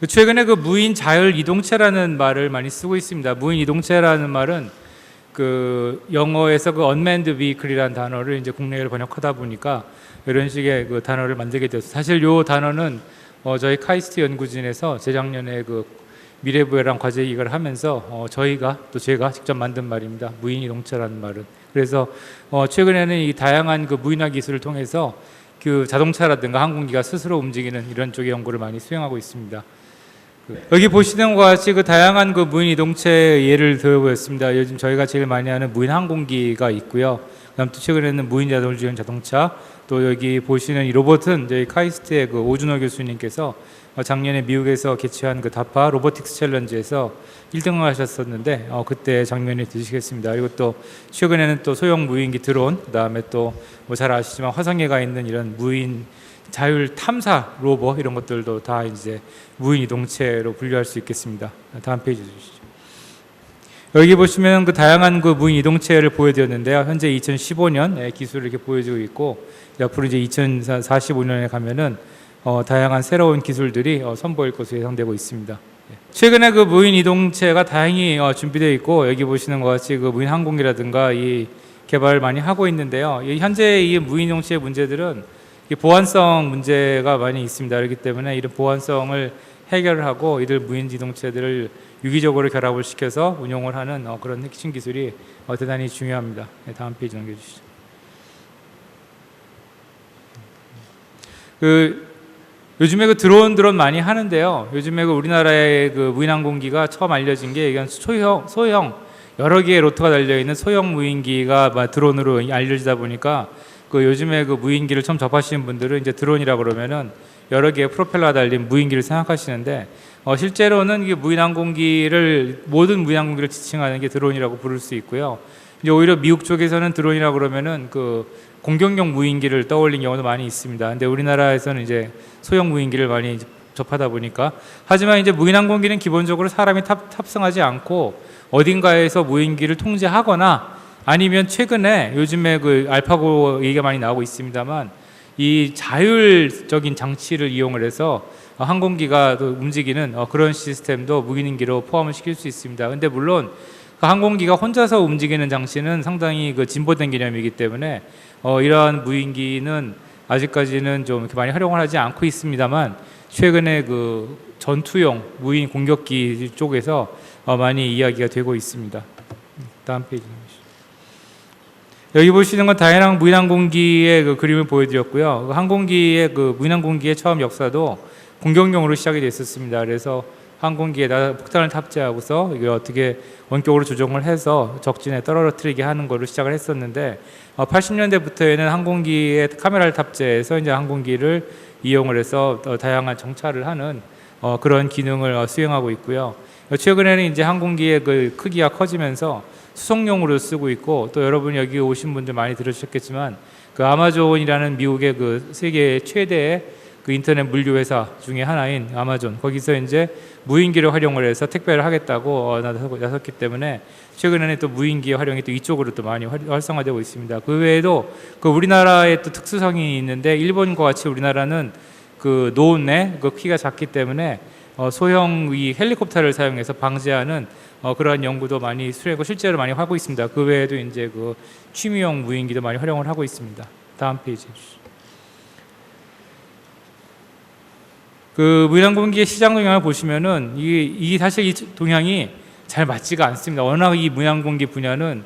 최근에 그 무인 자율 이동체라는 말을 많이 쓰고 있습니다. 무인 이동체라는 말은 그 영어에서 그 unmanned vehicle이라는 단어를 이제 국내어로 번역하다 보니까 이런 식의 그 단어를 만들게 되었어요. 사실 이 단어는 저희 카이스트 연구진에서 재작년에 그 미래부여랑 과제 이걸 하면서 저희가 또 제가 직접 만든 말입니다. 무인 이동체라는 말은. 그래서 최근에는 이 다양한 그 무인화 기술을 통해서 그 자동차라든가 항공기가 스스로 움직이는 이런 쪽의 연구를 많이 수행하고 있습니다. 여기 보시는 것과 같이 그 다양한 그 무인 이동체 예를 들어보였습니다. 요즘 저희가 제일 많이 하는 무인 항공기가 있고요. 그다음 또 최근에는 무인 자동을 주행 자동차, 또 여기 보시는 이 로봇은 저희 카이스트의 그 오준호 교수님께서 작년에 미국에서 개최한 그 다파 로보틱스 챌린지에서 1등을 하셨었는데 그때 장면이 드시겠습니다. 그리고 또 최근에는 또 소형 무인기 드론, 그다음에 또 뭐 잘 아시지만 화성에 가 있는 이런 무인 자율 탐사 로봇 이런 것들도 다 이제 무인 이동체로 분류할 수 있겠습니다. 다음 페이지 주시죠. 여기 보시면 그 다양한 그 무인 이동체를 보여드렸는데요. 현재 2015년 기술을 이렇게 보여주고 있고, 앞으로 이제 2045년에 가면은 다양한 새로운 기술들이 선보일 것으로 예상되고 있습니다. 최근에 그 무인 이동체가 다행히 준비되어 있고, 여기 보시는 것 같이 그 무인 항공기라든가 이 개발을 많이 하고 있는데요. 현재 이 무인 이동체의 문제들은 보안성 문제가 많이 있습니다. 그렇기 때문에 이런 보안성을 해결을 하고 이들 무인 자동차들을 유기적으로 결합을 시켜서 운용을 하는 그런 핵심 기술이 대단히 중요합니다. 다음 페이지 넘겨주시죠. 요즘에 그 드론 많이 하는데요. 요즘에 그 우리나라의 그 무인 항공기가 처음 알려진 게 이건 소형 여러 개의 로터가 달려 있는 소형 무인기가 드론으로 알려지다 보니까 그 요즘에 그 무인기를 처음 접하시는 분들은 이제 드론이라 그러면은 여러 개의 프로펠러가 달린 무인기를 생각하시는데 실제로는 이게 모든 무인 항공기를 지칭하는 게 드론이라고 부를 수 있고요. 이제 오히려 미국 쪽에서는 드론이라 그러면은 그 공격용 무인기를 떠올린 경우도 많이 있습니다. 근데 우리나라에서는 이제 소형 무인기를 많이 접하다 보니까, 하지만 이제 무인 항공기는 기본적으로 사람이 탑승하지 않고 어딘가에서 무인기를 통제하거나, 아니면 최근에 요즘에 그 알파고 얘기가 많이 나오고 있습니다만 이 자율적인 장치를 이용을 해서 항공기가 움직이는 그런 시스템도 무인기로 포함을 시킬 수 있습니다. 근데 물론 그 항공기가 혼자서 움직이는 장치는 상당히 그 진보된 개념이기 때문에 이러한 무인기는 아직까지는 좀 이렇게 많이 활용을 하지 않고 있습니다만, 최근에 그 전투용 무인 공격기 쪽에서 많이 이야기가 되고 있습니다. 다음 페이지. 여기 보시는 건 다양한 무인 항공기의 그 그림을 보여드렸고요. 무인 항공기의 처음 역사도 공격용으로 시작이 됐었습니다. 그래서 항공기에다 폭탄을 탑재하고서 이게 어떻게 원격으로 조정을 해서 적진에 떨어뜨리게 하는 거를 시작을 했었는데, 80년대부터에는 항공기에 카메라를 탑재해서 이제 항공기를 이용을 해서 다양한 정찰을 하는 그런 기능을 수행하고 있고요. 최근에는 이제 항공기의 그 크기가 커지면서 수송용으로 쓰고 있고, 또 여러분 여기 오신 분들 많이 들으셨겠지만 그 아마존이라는 미국의 그 세계 최대의 그 인터넷 물류 회사 중에 하나인 아마존, 거기서 이제 무인기를 활용을 해서 택배를 하겠다고 나섰기 때문에 최근에는 또 무인기의 활용이 또 이쪽으로 또 많이 활성화되고 있습니다. 그 외에도 그 우리나라의 또 특수성이 있는데, 일본과 같이 우리나라는 그 노온의 그 키가 작기 때문에 소형 이 헬리콥터를 사용해서 방지하는 그러한 연구도 많이 수행하고 실제로 많이 하고 있습니다. 그 외에도 이제 그 취미용 무인기도 많이 활용을 하고 있습니다. 다음 페이지 해주시죠. 그 무인 항공기의 시장 동향을 보시면은 이 사실 이 동향이 잘 맞지가 않습니다. 워낙 이 무인 항공기 분야는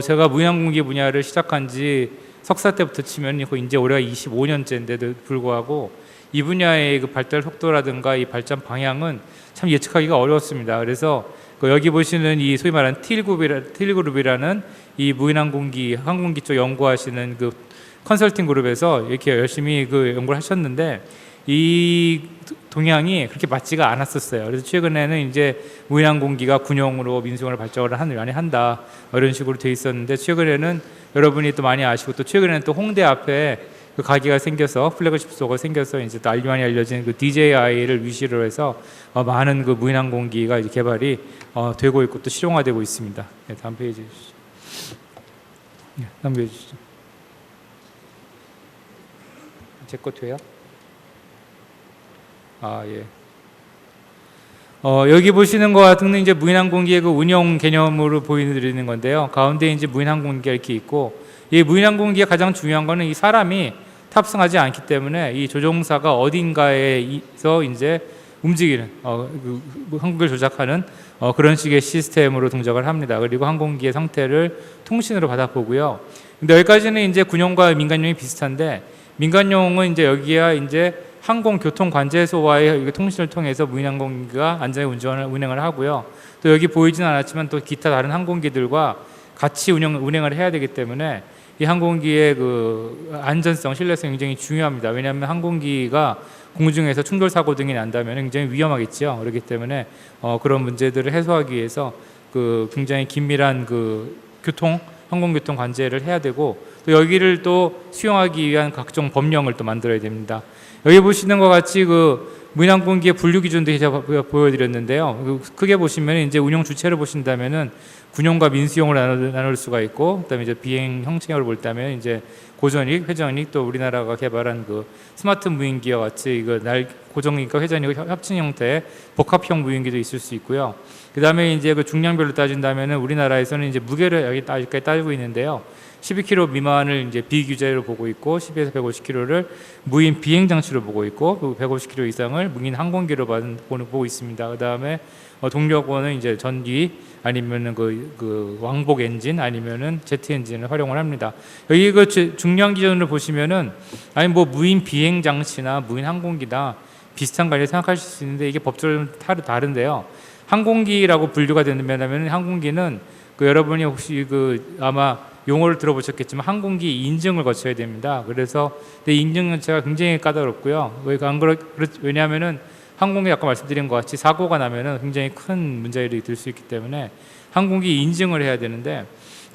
제가 무인 항공기 분야를 시작한 지 석사 때부터 치면 이제 올해가 25년째인데도 불구하고 이 분야의 그 발달 속도라든가 이 발전 방향은 참 예측하기가 어려웠습니다. 그래서 여기 보시는 이 소위 말하는 틸그룹이라는 이 무인 항공기 쪽 연구하시는 그 컨설팅 그룹에서 이렇게 열심히 그 연구를 하셨는데, 이 동향이 그렇게 맞지가 않았었어요. 그래서 최근에는 이제 무인 항공기가 군용으로 민수용으로 발전을 많이 한다 이런 식으로 돼 있었는데, 최근에는 여러분이 또 많이 아시고, 또 최근에는 또 홍대 앞에 그 가게가 생겨서 플래그십 스토어가 생겨서 이제 또 많이 알려진 그 DJI를 위시로 해서 많은 그 무인 항공기가 이제 개발이 되고 있고 또 실용화되고 있습니다. 네, 다음 페이지 주시죠. 네, 넘겨 주시죠. 제 거 돼요? 아, 예. 여기 보시는 것 같은 이제 무인항공기의 그 운영 개념으로 보여드리는 건데요. 가운데 이제 무인항공기가 이렇게 있고, 이 무인항공기의 가장 중요한 거는 이 사람이 탑승하지 않기 때문에 이 조종사가 어딘가에서 이제 움직이는 항공기를 조작하는 그런 식의 시스템으로 동작을 합니다. 그리고 항공기의 상태를 통신으로 받아보고요. 근데 여기까지는 이제 군용과 민간용이 비슷한데, 민간용은 이제 여기야 이제 항공교통관제소와의 통신을 통해서 무인항공기가 안전하게 운행을 하고요. 또 여기 보이지는 않았지만 또 기타 다른 항공기들과 같이 운행을 해야 되기 때문에 이 항공기의 그 안전성, 신뢰성이 굉장히 중요합니다. 왜냐하면 항공기가 공중에서 충돌 사고 등이 난다면 굉장히 위험하겠죠. 그렇기 때문에 그런 문제들을 해소하기 위해서 그 굉장히 긴밀한 그 항공교통 관제를 해야 되고, 또 여기를 또 수용하기 위한 각종 법령을 또 만들어야 됩니다. 여기 보시는 것 같이 그 무인항공기의 분류 기준도 제가 보여드렸는데요. 크게 보시면 이제 운영 주체를 보신다면은 군용과 민수용으로 나눌 수가 있고, 그다음에 이제 비행 형체를 볼다면 이제 고전익, 회전익, 또 우리나라가 개발한 그 스마트 무인기와 같이 이거 고정익과 회전익 합친 형태의 복합형 무인기도 있을 수 있고요. 그다음에 이제 그 중량별로 따진다면은 우리나라에서는 이제 무게를 여기까지 따지고 있는데요. 12kg 미만을 이제 비규제로 보고 있고, 10에서 150kg를 무인 비행 장치로 보고 있고, 그리고 150kg 이상을 무인 항공기로 보고 있습니다. 그다음에 동력원은 이제 전기 아니면은 그 왕복 엔진 아니면은 제트 엔진을 활용을 합니다. 여기 그 중량 기준으로 보시면은 아니 뭐 무인 비행 장치나 무인 항공기다 비슷한 관리 생각하실 수 있는데, 이게 법적으로 다른데요. 항공기라고 분류가 된다면 항공기는 그 여러분이 혹시 그 아마 용어를 들어보셨겠지만 항공기 인증을 거쳐야 됩니다. 그래서 인증 자체가 굉장히 까다롭고요. 왜냐하면은 항공기 아까 말씀드린 것 같이 사고가 나면은 굉장히 큰 문제들이 될 수 있기 때문에 항공기 인증을 해야 되는데,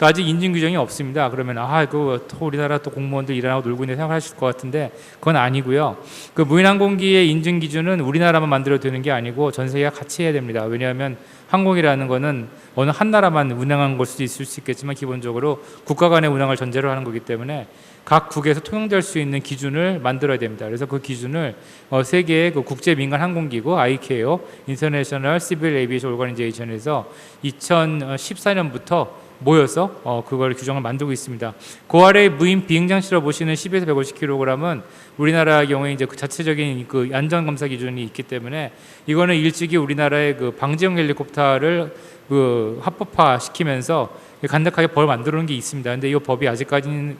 아직 인증 규정이 없습니다. 그러면 또 우리나라 또 공무원들 일하고 놀고 있는 생각하실 것 같은데, 그건 아니고요. 그 무인항공기의 인증 기준은 우리나라만 만들어도 되는 게 아니고 전 세계가 같이 해야 됩니다. 왜냐하면 항공이라는 거는 어느 한 나라만 운항한 걸 수도 있을 수 있겠지만 기본적으로 국가 간의 운항을 전제로 하는 거기 때문에 각 국에서 통용될 수 있는 기준을 만들어야 됩니다. 그래서 그 기준을 세계의 그 국제 민간 항공기구 ICAO (International Civil Aviation Organization)에서 2014년부터 모여서 그걸 규정을 만들고 있습니다. 그 아래 무인 비행 장치로 보시는 10에서 150kg은 우리나라 경우에 이제 그 자체적인 그 안전 검사 기준이 있기 때문에 이거는 일찍이 우리나라의 그 방지용 헬리콥터를 그 합법화 시키면서 간략하게 법을 만들어 놓은 게 있습니다. 근데 이 법이 아직까지는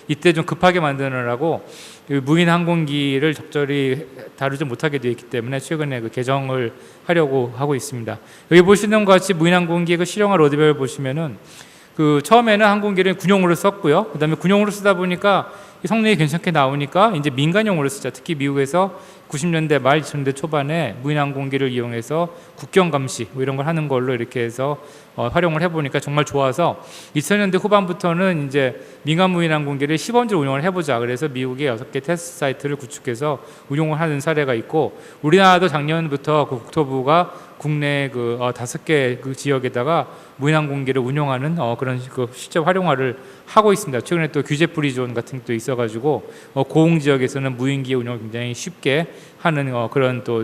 이때 좀 급하게 만드느라고 무인 항공기를 적절히 다루지 못하게 되어 있기 때문에 최근에 그 개정을 하려고 하고 있습니다. 여기 보시는 것 같이 무인 항공기의 그 실용화 로드맵을 보시면은 그 처음에는 항공기를 군용으로 썼고요. 그다음에 군용으로 쓰다 보니까 성능이 괜찮게 나오니까 이제 민간용으로 쓰자. 특히 미국에서 90년대 말 2000년대 초반에 무인 항공기를 이용해서 국경 감시 뭐 이런 걸 하는 걸로 이렇게 해서 활용을 해보니까 정말 좋아서 2000년대 후반부터는 이제 민간 무인 항공기를 시범적으로 운영을 해보자. 그래서 미국에 6개 테스트 사이트를 구축해서 운용을 하는 사례가 있고, 우리나라도 작년부터 그 국토부가 국내 그 5개 그 지역에다가 무인 항공기를 운용하는 그런 그 실제 활용화를 하고 있습니다. 최근에 또 규제 프리 존 같은 것도 있어가지고 고흥 지역에서는 무인기 운영을 굉장히 쉽게 하는 그런 또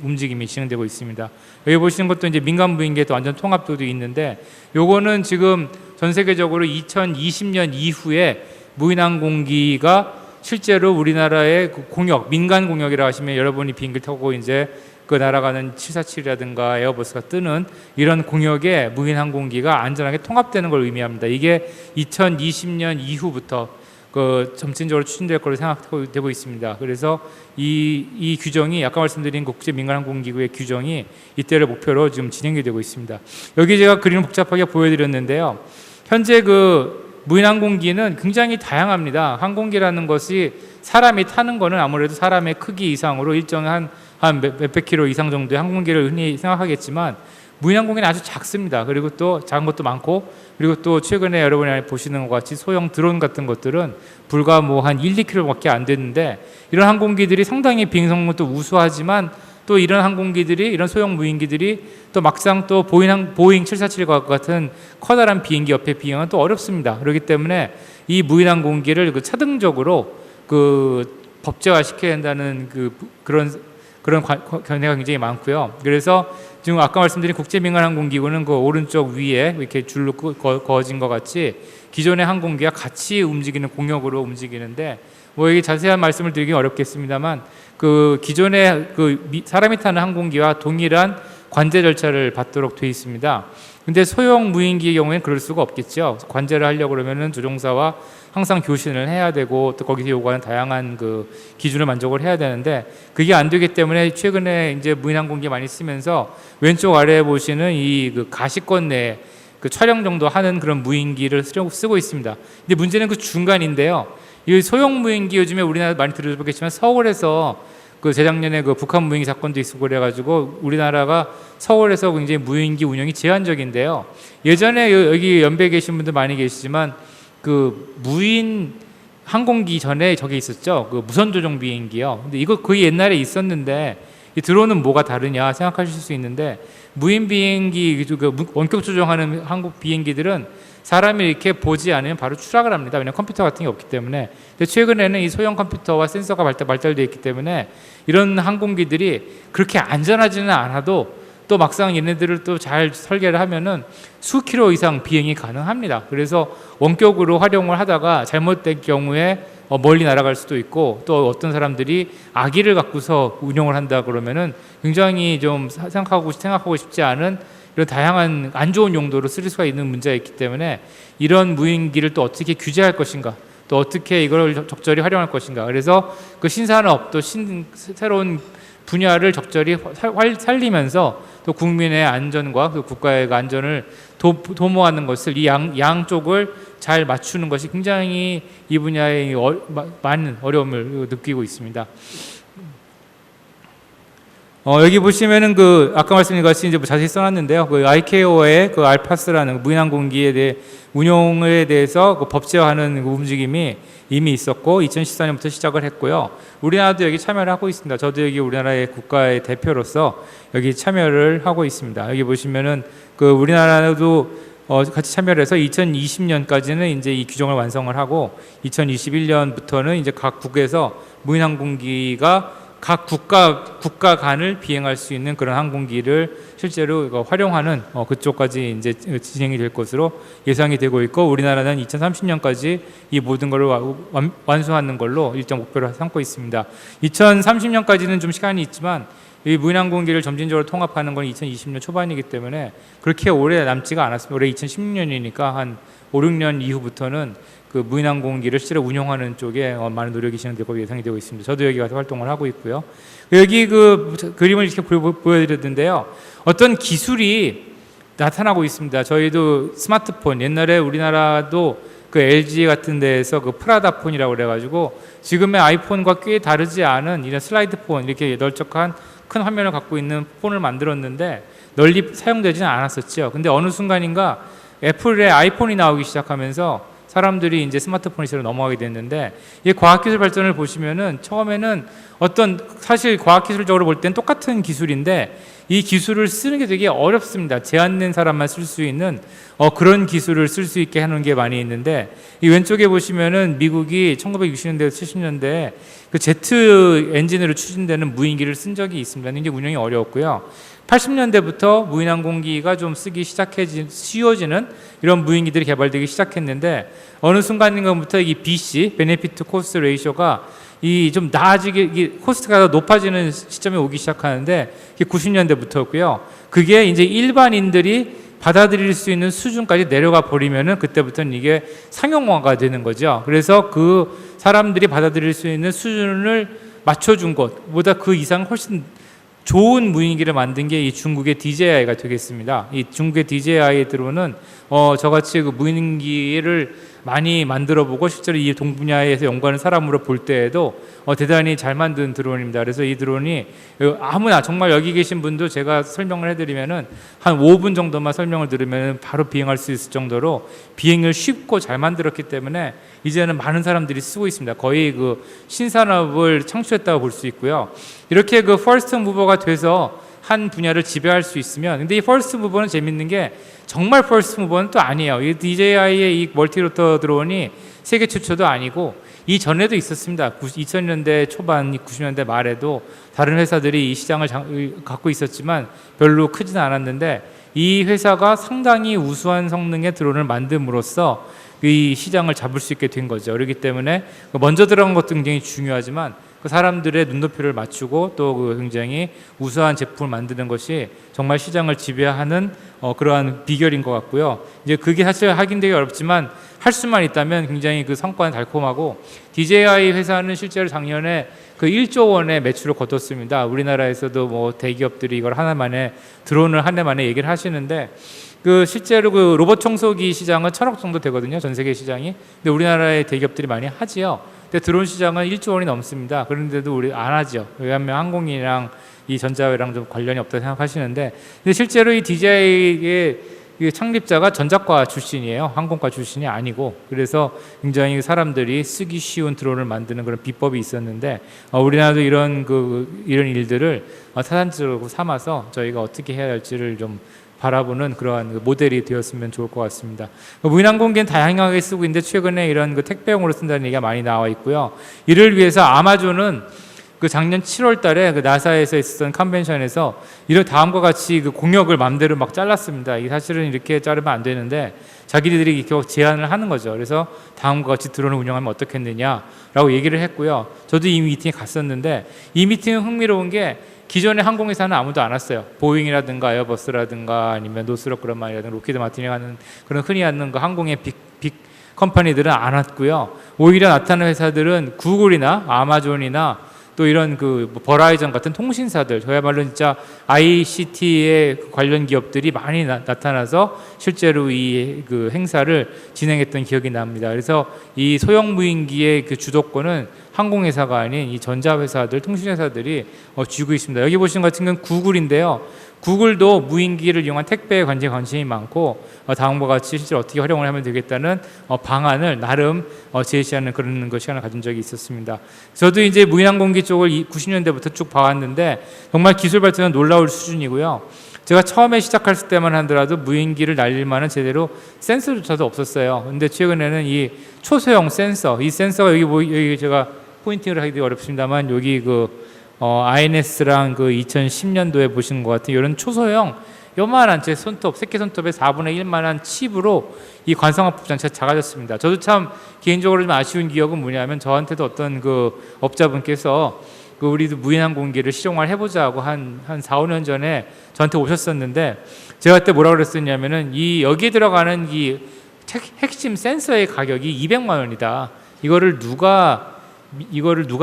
움직임이 진행되고 있습니다. 여기 보시는 것도 이제 민간 무인기의 또 완전 통합도도 있는데, 요거는 지금 전 세계적으로 2020년 이후에 무인 항공기가 실제로 우리나라의 공역, 민간 공역이라 하시면 여러분이 비행기를 타고 이제 그 날아가는 747이라든가 에어버스가 뜨는 이런 공역에 무인 항공기가 안전하게 통합되는 걸 의미합니다. 이게 2020년 이후부터 그 점진적으로 추진될 거로 생각되고 있습니다. 그래서 이 규정이 아까 말씀드린 국제 민간 항공기구의 규정이 이때를 목표로 지금 진행이 되고 있습니다. 여기 제가 그림을 복잡하게 보여드렸는데요. 현재 그 무인 항공기는 굉장히 다양합니다. 항공기라는 것이 사람이 타는 거는 아무래도 사람의 크기 이상으로 일정한 한 몇백 킬로 이상 정도의 항공기를 흔히 생각하겠지만, 무인 항공기는 아주 작습니다. 그리고 또 작은 것도 많고, 그리고 또 최근에 여러분이 보시는 것 같이 소형 드론 같은 것들은 불과 뭐 한 1, 2km밖에 안 되는데, 이런 항공기들이 상당히 비행 성능도 우수하지만 또 이런 항공기들이, 이런 소형 무인기들이 또 막상 또 보잉 747과 같은 커다란 비행기 옆에 비행은 또 어렵습니다. 그렇기 때문에 이 무인 항공기를 그 차등적으로 그 법제화 시켜야 한다는 그런 그런 견해가 굉장히 많고요. 그래서 지금 아까 말씀드린 국제민간항공기구는 그 오른쪽 위에 이렇게 줄로 그어진 것 같이 기존의 항공기와 같이 움직이는 공역으로 움직이는데 뭐 여기 자세한 말씀을 드리기 어렵겠습니다만 그 기존의 사람이 타는 항공기와 동일한 관제 절차를 받도록 되어 있습니다. 근데 소형 무인기의 경우에는 그럴 수가 없겠죠. 관제를 하려고 그러면은 조종사와 항상 교신을 해야 되고 또 거기서 요구하는 다양한 그 기준을 만족을 해야 되는데 그게 안 되기 때문에 최근에 이제 무인항공기 많이 쓰면서 왼쪽 아래에 보시는 이 그 가시권 내에 그 촬영 정도 하는 그런 무인기를 쓰고 있습니다. 근데 문제는 그 중간인데요. 이 소형 무인기 요즘에 우리나라 많이 들어보겠지만 서울에서 그 재작년에 그 북한 무인기 사건도 있고 그래가지고 우리나라가 서울에서 굉장히 무인기 운영이 제한적인데요. 예전에 여기 연배에 계신 분들 많이 계시지만 그 무인 항공기 전에 저게 있었죠. 그 무선 조종 비행기요. 근데 이거 거의 옛날에 있었는데 이 드론은 뭐가 다르냐 생각하실 수 있는데 무인 비행기 그 원격 조종하는 한국 비행기들은 사람이 이렇게 보지 않으면 바로 추락을 합니다. 왜냐하면 컴퓨터 같은 게 없기 때문에. 근데 최근에는 이 소형 컴퓨터와 센서가 발달되어 있기 때문에 이런 항공기들이 그렇게 안전하지는 않아도 또 막상 얘네들을 또 잘 설계를 하면은 수킬로 이상 비행이 가능합니다. 그래서 원격으로 활용을 하다가 잘못된 경우에 멀리 날아갈 수도 있고 또 어떤 사람들이 악의를 갖고서 운용을 한다 그러면은 굉장히 좀 생각하고 싶지 않은 이런 다양한 안 좋은 용도로 쓸 수가 있는 문제가 있기 때문에 이런 무인기를 또 어떻게 규제할 것인가 또 어떻게 이걸 적절히 활용할 것인가 그래서 그 신산업 또 새로운 분야를 적절히 살리면서 또 국민의 안전과 그 국가의 안전을 도모하는 것을 이 양쪽을 잘 맞추는 것이 굉장히 이 분야에 많은 어려움을 느끼고 있습니다. 여기 보시면은 그 아까 말씀드린 것이 이제 자세히 써놨는데요. 그 ICAO의 그 알파스라는 무인항공기에 대해 운용에 대해서 그 법제화하는 그 움직임이 이미 있었고 2014년부터 시작을 했고요. 우리나라도 여기 참여를 하고 있습니다. 저도 여기 우리나라의 국가의 대표로서 여기 참여를 하고 있습니다. 여기 보시면은 그 우리나라도 같이 참여를 해서 2020년까지는 이제 이 규정을 완성을 하고 2021년부터는 이제 각 국에서 무인항공기가 각 국가 간을 비행할 수 있는 그런 항공기를 실제로 활용하는 그쪽까지 이제 진행이 될 것으로 예상이 되고 있고 우리나라는 2030년까지 이 모든 걸 완수하는 걸로 일정 목표를 삼고 있습니다. 2030년까지는 좀 시간이 있지만 이 무인항공기를 점진적으로 통합하는 건 2020년 초반이기 때문에 그렇게 오래 남지가 않았습니다. 올해 2016년이니까 한 5, 6년 이후부터는 그 무인항공기를 실제로 운영하는 쪽에 많은 노력이 진행될 것으로 예상이 되고 있습니다. 저도 여기 가서 활동을 하고 있고요. 여기 그 그림을 이렇게 보여드렸는데요. 어떤 기술이 나타나고 있습니다. 저희도 스마트폰 옛날에 우리나라도 그 LG 같은 데에서 그 프라다폰이라고 그래가지고 지금의 아이폰과 꽤 다르지 않은 이런 슬라이드폰 이렇게 널쩍한 큰 화면을 갖고 있는 폰을 만들었는데 널리 사용되지는 않았었죠. 근데 어느 순간인가 애플의 아이폰이 나오기 시작하면서 사람들이 이제 스마트폰이 새로 넘어가게 됐는데 이 과학기술 발전을 보시면은 처음에는 어떤 사실 과학기술적으로 볼 땐 똑같은 기술인데 이 기술을 쓰는 게 되게 어렵습니다. 제한된 사람만 쓸 수 있는 그런 기술을 쓸 수 있게 하는 게 많이 있는데 이 왼쪽에 보시면은 미국이 1960년대 70년대에 그 제트 엔진으로 추진되는 무인기를 쓴 적이 있습니다. 굉장히 운영이 어려웠고요. 80년대부터 무인항공기가 좀 쓰기 쉬워지는 이런 무인기들이 개발되기 시작했는데 어느 순간인가부터 이 BC 베네피트 코스트 레이쇼가 이 좀 나아지게 코스트가 높아지는 시점에 오기 시작하는데 그게 90년대부터였고요. 그게 이제 일반인들이 받아들일 수 있는 수준까지 내려가 버리면은 그때부터는 이게 상용화가 되는 거죠. 그래서 그 사람들이 받아들일 수 있는 수준을 맞춰준 것보다 그 이상 훨씬 좋은 무인기를 만든 게 이 중국의 DJI가 되겠습니다. 이 중국의 DJI 드론은 저같이 그 무인기를 많이 만들어보고 실제로 이 동분야에서 연구하는 사람으로 볼 때에도 대단히 잘 만든 드론입니다. 그래서 이 드론이 아무나 정말 여기 계신 분도 제가 설명을 해드리면은 한 5분 정도만 설명을 들으면 바로 비행할 수 있을 정도로 비행을 쉽고 잘 만들었기 때문에 이제는 많은 사람들이 쓰고 있습니다. 거의 그 신산업을 창출했다고 볼 수 있고요. 이렇게 그 퍼스트 무버가 돼서 한 분야를 지배할 수 있으면 근데 이 퍼스트 무버는 재밌는 게 정말 퍼스트 무버는 또 아니에요. 이 DJI의 이 멀티로터 드론이 세계 최초도 아니고 이전에도 있었습니다. 2000년대 초반, 90년대 말에도 다른 회사들이 이 시장을 갖고 있었지만 별로 크지는 않았는데 이 회사가 상당히 우수한 성능의 드론을 만듦으로써 이 시장을 잡을 수 있게 된 거죠. 그렇기 때문에 먼저 들어간 것도 굉장히 중요하지만 그 사람들의 눈높이를 맞추고 또 그 굉장히 우수한 제품을 만드는 것이 정말 시장을 지배하는 그러한 비결인 것 같고요. 이제 그게 사실 확인되기 어렵지만 할 수만 있다면 굉장히 그 성과는 달콤하고 DJI 회사는 실제로 작년에 그 1조 원의 매출을 거뒀습니다. 우리나라에서도 뭐 대기업들이 이걸 하나만에 드론을 한 해 만에 얘기를 하시는데 그 실제로 그 로봇 청소기 시장은 1,000억 정도 되거든요. 전 세계 시장이. 근데 우리나라의 대기업들이 많이 하지요. 근데 드론 시장은 1조 원이 넘습니다. 그런데도 우리 안 하죠. 왜냐하면 항공이랑 이 전자회랑 좀 관련이 없다고 생각하시는데, 근데 실제로 이 DJI의 창립자가 전자과 출신이에요. 항공과 출신이 아니고. 그래서 굉장히 사람들이 쓰기 쉬운 드론을 만드는 그런 비법이 있었는데 우리나라도 이런 일들을 타산지로 삼아서 저희가 어떻게 해야 할지를 좀 바라보는 그러한 모델이 되었으면 좋을 것 같습니다. 무인항공기는 다양하게 쓰고 있는데 최근에 이런 택배용으로 쓴다는 얘기가 많이 나와 있고요. 이를 위해서 아마존은 작년 7월 달에 나사에서 있었던 컨벤션에서 이런 다음과 같이 공역을 마음대로 막 잘랐습니다. 이게 사실은 이렇게 자르면 안 되는데 자기들이 이렇게 제안을 하는 거죠. 그래서 다음과 같이 드론을 운영하면 어떻겠느냐라고 얘기를 했고요. 저도 이 미팅에 갔었는데 이 미팅은 흥미로운 게 기존의 항공회사는 아무도 안 왔어요. 보잉이라든가 에어버스라든가 아니면 노스럽 그런만이라든가 로키드 마틴이 하는 그런 흔히 하는 항공의 빅 컴퍼니들은 안 왔고요. 오히려 나타나는 회사들은 구글이나 아마존이나 또 이런 버라이전 같은 통신사들, 저야말로 진짜 ICT의 관련 기업들이 많이 나타나서 실제로 이 행사를 진행했던 기억이 납니다. 그래서 이 소형 무인기의 주도권은 항공회사가 아닌 이 전자회사들, 통신회사들이 쥐고 있습니다. 여기 보시는 것 같은 건 구글인데요. 구글도 무인기를 이용한 택배에 관심이 많고 다음과 같이 실제로 어떻게 활용을 하면 되겠다는 방안을 나름 제시하는 그런 시간을 가진 적이 있었습니다. 저도 이제 무인항공기 쪽을 90년대부터 쭉 봐왔는데 정말 기술 발전은 놀라울 수준이고요. 제가 처음에 시작했을 때만 하더라도 무인기를 날릴 만한 제대로 센서조차도 없었어요. 근데 최근에는 이 초소형 센서, 이 센서가 여기 제가 포인팅을 하기 어렵습니다만 여기 INS랑 2010년도에 보시는 것 같은 이런 초소형 요만한 제 손톱, 새끼 손톱의 4분의 1만한 칩으로 이 관성압 장치가 작아졌습니다. 저도 참 개인적으로 좀 아쉬운 기억은 뭐냐면 저한테도 어떤 업자분께서 우리도 무인항공기를 실용화를 해보자고 한 4, 5년 전에 저한테 오셨었는데 제가 그때 뭐라고 그랬었냐면은 여기에 들어가는 이 핵심 센서의 가격이 200만 원이다. 이거를 누가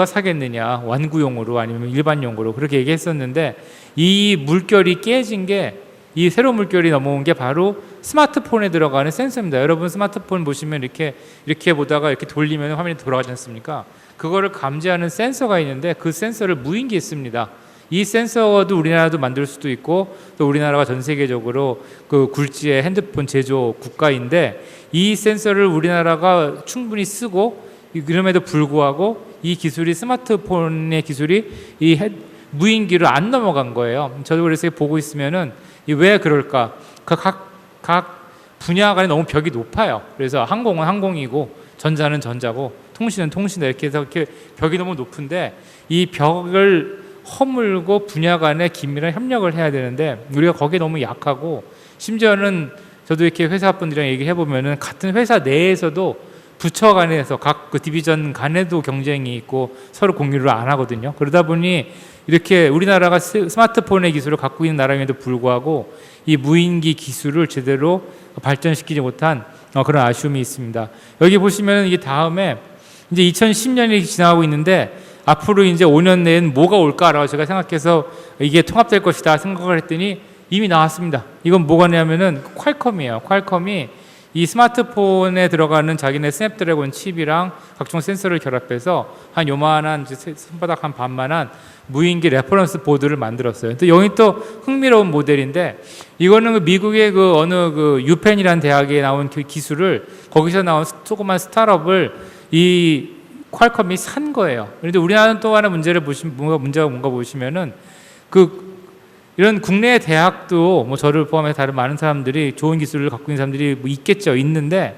사겠느냐, 완구용으로 아니면 일반용으로 그렇게 얘기했었는데 이 물결이 깨진 게 이 새로운 물결이 넘어온 게 바로 스마트폰에 들어가는 센서입니다. 여러분 스마트폰 보시면 이렇게 보다가 이렇게 돌리면 화면이 돌아가지 않습니까? 그거를 감지하는 센서가 있는데 그 센서를 무인기에 씁니다. 이 센서도 우리나라도 만들 수도 있고 또 우리나라가 전 세계적으로 굴지의 핸드폰 제조 국가인데 이 센서를 우리나라가 충분히 쓰고 그럼에도 불구하고 이 기술이 스마트폰의 기술이 이 무인기를 안 넘어간 거예요. 저도 그래서 보고 있으면은 왜 그럴까? 각 분야 간에 너무 벽이 높아요. 그래서 항공은 항공이고 전자는 전자고 통신은 통신이다 이렇게 해서 벽이 너무 높은데 이 벽을 허물고 분야 간의 긴밀한 협력을 해야 되는데 우리가 거기에 너무 약하고 심지어는 저도 이렇게 회사 분들이랑 얘기해 보면은 같은 회사 내에서도 부처 간에서 각 디비전 간에도 경쟁이 있고 서로 공유를 안 하거든요. 그러다 보니 이렇게 우리나라가 스마트폰의 기술을 갖고 있는 나라임에도 불구하고 이 무인기 기술을 제대로 발전시키지 못한 그런 아쉬움이 있습니다. 여기 보시면 이게 다음에 이제 2010년이 지나가고 있는데 앞으로 이제 5년 내엔 뭐가 올까라고 제가 생각해서 이게 통합될 것이다 생각을 했더니 이미 나왔습니다. 이건 뭐가냐면은 퀄컴이에요. 퀄컴이 이 스마트폰에 들어가는 자기네 스냅드래곤 칩이랑 각종 센서를 결합해서 한 요만한 손바닥 한 반만한 무인기 레퍼런스 보드를 만들었어요. 또 여기 또 흥미로운 모델인데 이거는 미국의 어느 유펜이라는 대학에 나온 기술을 거기서 나온 조그만 스타트업을 이 퀄컴이 산 거예요. 그런데 우리나라는 또 하나 문제가 뭔가 보시면은 이런 국내 대학도 저를 포함해서 다른 많은 사람들이 좋은 기술을 갖고 있는 사람들이 있겠죠. 있는데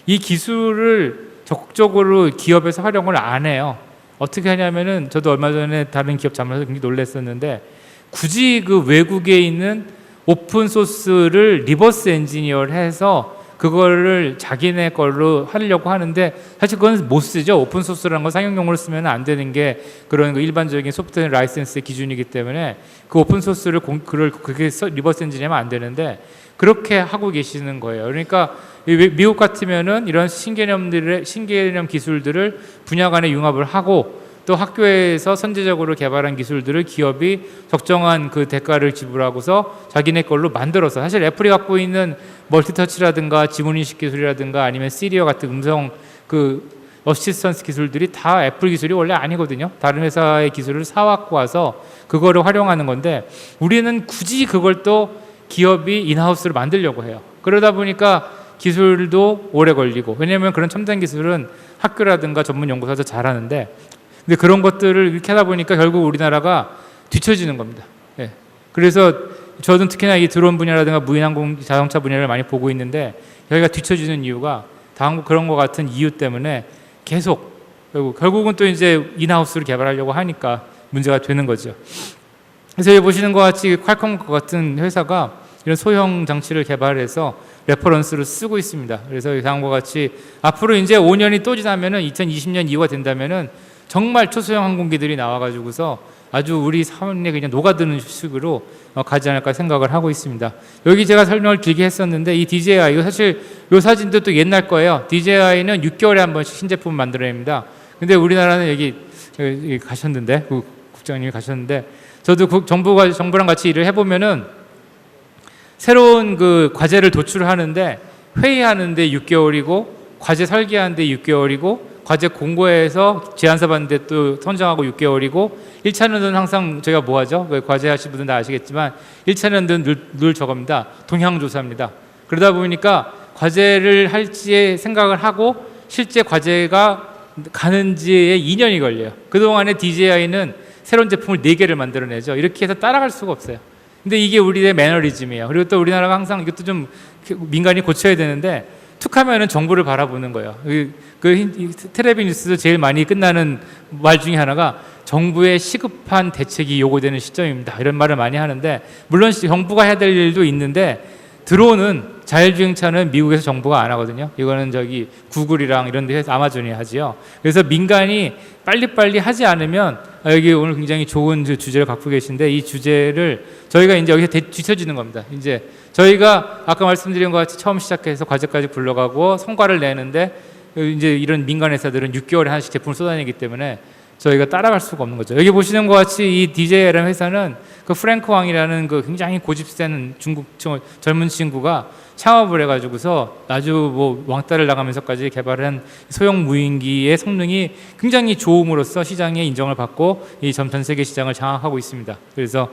이 기술을 적극적으로 기업에서 활용을 안 해요. 어떻게 하냐면은 저도 얼마 전에 다른 기업 자문해서 굉장히 놀랐었는데 굳이 그 외국에 있는 오픈 소스를 리버스 엔지니어를 해서 그거를 자기네 걸로 하려고 하는데 사실 그건 못 쓰죠. 오픈 소스라는 건 상용용으로 쓰면 안 되는 게 그런 그 일반적인 소프트웨어 라이센스의 기준이기 때문에 그 오픈 소스를 그게 리버스 엔지니어하면 안 되는데 그렇게 하고 계시는 거예요. 그러니까 미국 같으면은 이런 신개념 기술들을 분야 간에 융합을 하고 또 학교에서 선제적으로 개발한 기술들을 기업이 적정한 그 대가를 지불하고서 자기네 걸로 만들어서 사실 애플이 갖고 있는 멀티터치라든가 지문인식 기술이라든가 아니면 시리어 같은 음성 그 어시스턴스 기술들이 다 애플 기술이 원래 아니거든요. 다른 회사의 기술을 사갖고 와서 그거를 활용하는 건데 우리는 굳이 그걸 또 기업이 인하우스를 만들려고 해요. 그러다 보니까 기술도 오래 걸리고 왜냐하면 그런 첨단 기술은 학교라든가 전문 연구소에서 잘하는데 근데 그런 것들을 이렇게 하다 보니까 결국 우리나라가 뒤처지는 겁니다. 예. 그래서 저는 특히나 이 드론 분야라든가 무인항공 자동차 분야를 많이 보고 있는데 여기가 뒤처지는 이유가 그런 것 같은 이유 때문에 계속 결국은 또 이제 인하우스를 개발하려고 하니까 문제가 되는 거죠. 그래서 여기 보시는 것 같이 퀄컴 같은 회사가 이런 소형 장치를 개발해서 레퍼런스를 쓰고 있습니다. 그래서 다음과 같이 앞으로 이제 5년이 또 지나면은 2020년 이후가 된다면은 정말 초소형 항공기들이 나와가지고서 아주 우리 삶에 그냥 녹아드는 식으로 가지 않을까 생각을 하고 있습니다. 여기 제가 설명을 길게 했었는데 이 DJI 이거 사실 이 사진도 또 옛날 거예요. DJI는 6개월에 한 번씩 신제품을 만들어냅니다. 근데 우리나라는 여기 가셨는데 국장님이 가셨는데 저도 정부랑 같이 일을 해보면은 새로운 그 과제를 도출하는데 회의하는데 6개월이고 과제 설계하는데 6개월이고 과제 공고해서 제안서 받는데 또 선정하고 6개월이고 1차년은 항상 저희가 뭐 하죠? 과제 하신 분들은 다 아시겠지만 1차년은 늘 저겁니다. 동향조사입니다. 그러다 보니까 과제를 할지 생각을 하고 실제 과제가 가는지에 2년이 걸려요. 그동안에 DJI는 새로운 제품을 4개를 만들어내죠. 이렇게 해서 따라갈 수가 없어요. 근데 이게 우리의 매너리즘이에요. 그리고 또 우리나라가 항상 이것도 좀 민간이 고쳐야 되는데 툭하면은 정부를 바라보는 거예요. 텔레비 뉴스도 제일 많이 끝나는 말 중에 하나가 정부의 시급한 대책이 요구되는 시점입니다. 이런 말을 많이 하는데 물론 정부가 해야 될 일도 있는데 드론은 자율주행차는 미국에서 정부가 안 하거든요. 이거는 저기 구글이랑 이런 데서 아마존이 하지요. 그래서 민간이 빨리빨리 하지 않으면 여기 오늘 굉장히 좋은 주제를 갖고 계신데 이 주제를 저희가 이제 여기서 뒤처지는 겁니다. 이제 저희가 아까 말씀드린 것 같이 처음 시작해서 과제까지 굴러가고 성과를 내는데 이제 이런 민간 회사들은 6개월에 하나씩 제품을 쏟아내기 때문에 저희가 따라갈 수가 없는 거죠. 여기 보시는 것 같이 이 DJI라는 회사는 그 프랭크 왕이라는 그 굉장히 고집센 중국 젊은 친구가 창업을 해가지고서 아주 뭐 왕따를 나가면서까지 개발한 소형 무인기의 성능이 굉장히 좋음으로써 시장의 인정을 받고 이 전 세계 시장을 장악하고 있습니다. 그래서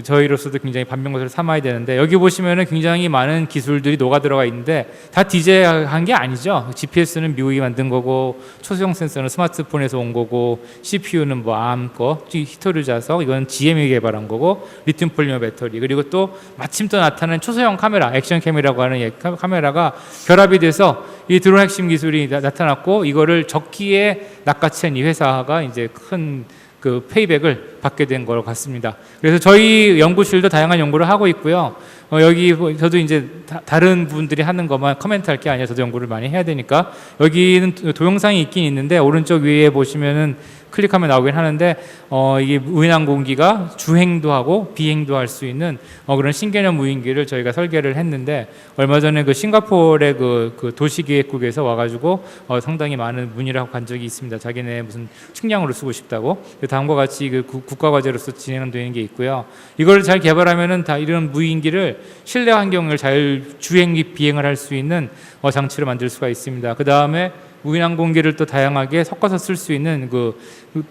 저희로서도 굉장히 반면교사를 삼아야 되는데 여기 보시면은 굉장히 많은 기술들이 녹아 들어가 있는데 다 DJI 한 게 아니죠. GPS는 미국이 만든 거고 초소형 센서는 스마트폰에서 온 거고 CPU는 뭐 ARM 거, 히토류 자석 이건 GM이 개발한 거고 리튬 폴리머 배터리 그리고 또 마침 또 나타나는 초소형 카메라 액션 카메라라고 하는 카메라가 결합이 돼서 이 드론 핵심 기술이 나타났고 이거를 적기에 낚아챈 이 회사가 이제 큰 그 페이백을 받게 된 것 같습니다. 그래서 저희 연구실도 다양한 연구를 하고 있고요. 여기 저도 이제 다른 분들이 하는 것만 코멘트할 게 아니라 저도 연구를 많이 해야 되니까 여기는 동영상이 있긴 있는데 오른쪽 위에 보시면은 클릭하면 나오긴 하는데 이게 무인항공기가 주행도 하고 비행도 할 수 있는 그런 신개념 무인기를 저희가 설계를 했는데 얼마 전에 그 싱가포르의 그 도시기획국에서 와가지고 상당히 많은 문의를 하고 간 적이 있습니다. 자기네 무슨 측량으로 쓰고 싶다고. 다음과 같이 그 국가과제로서 진행되는 게 있고요. 이걸 잘 개발하면은 다 이런 무인기를 실내 환경을 잘 주행 및 비행을 할 수 있는 장치를 만들 수가 있습니다. 그 다음에 무인항공기를 또 다양하게 섞어서 쓸 수 있는 그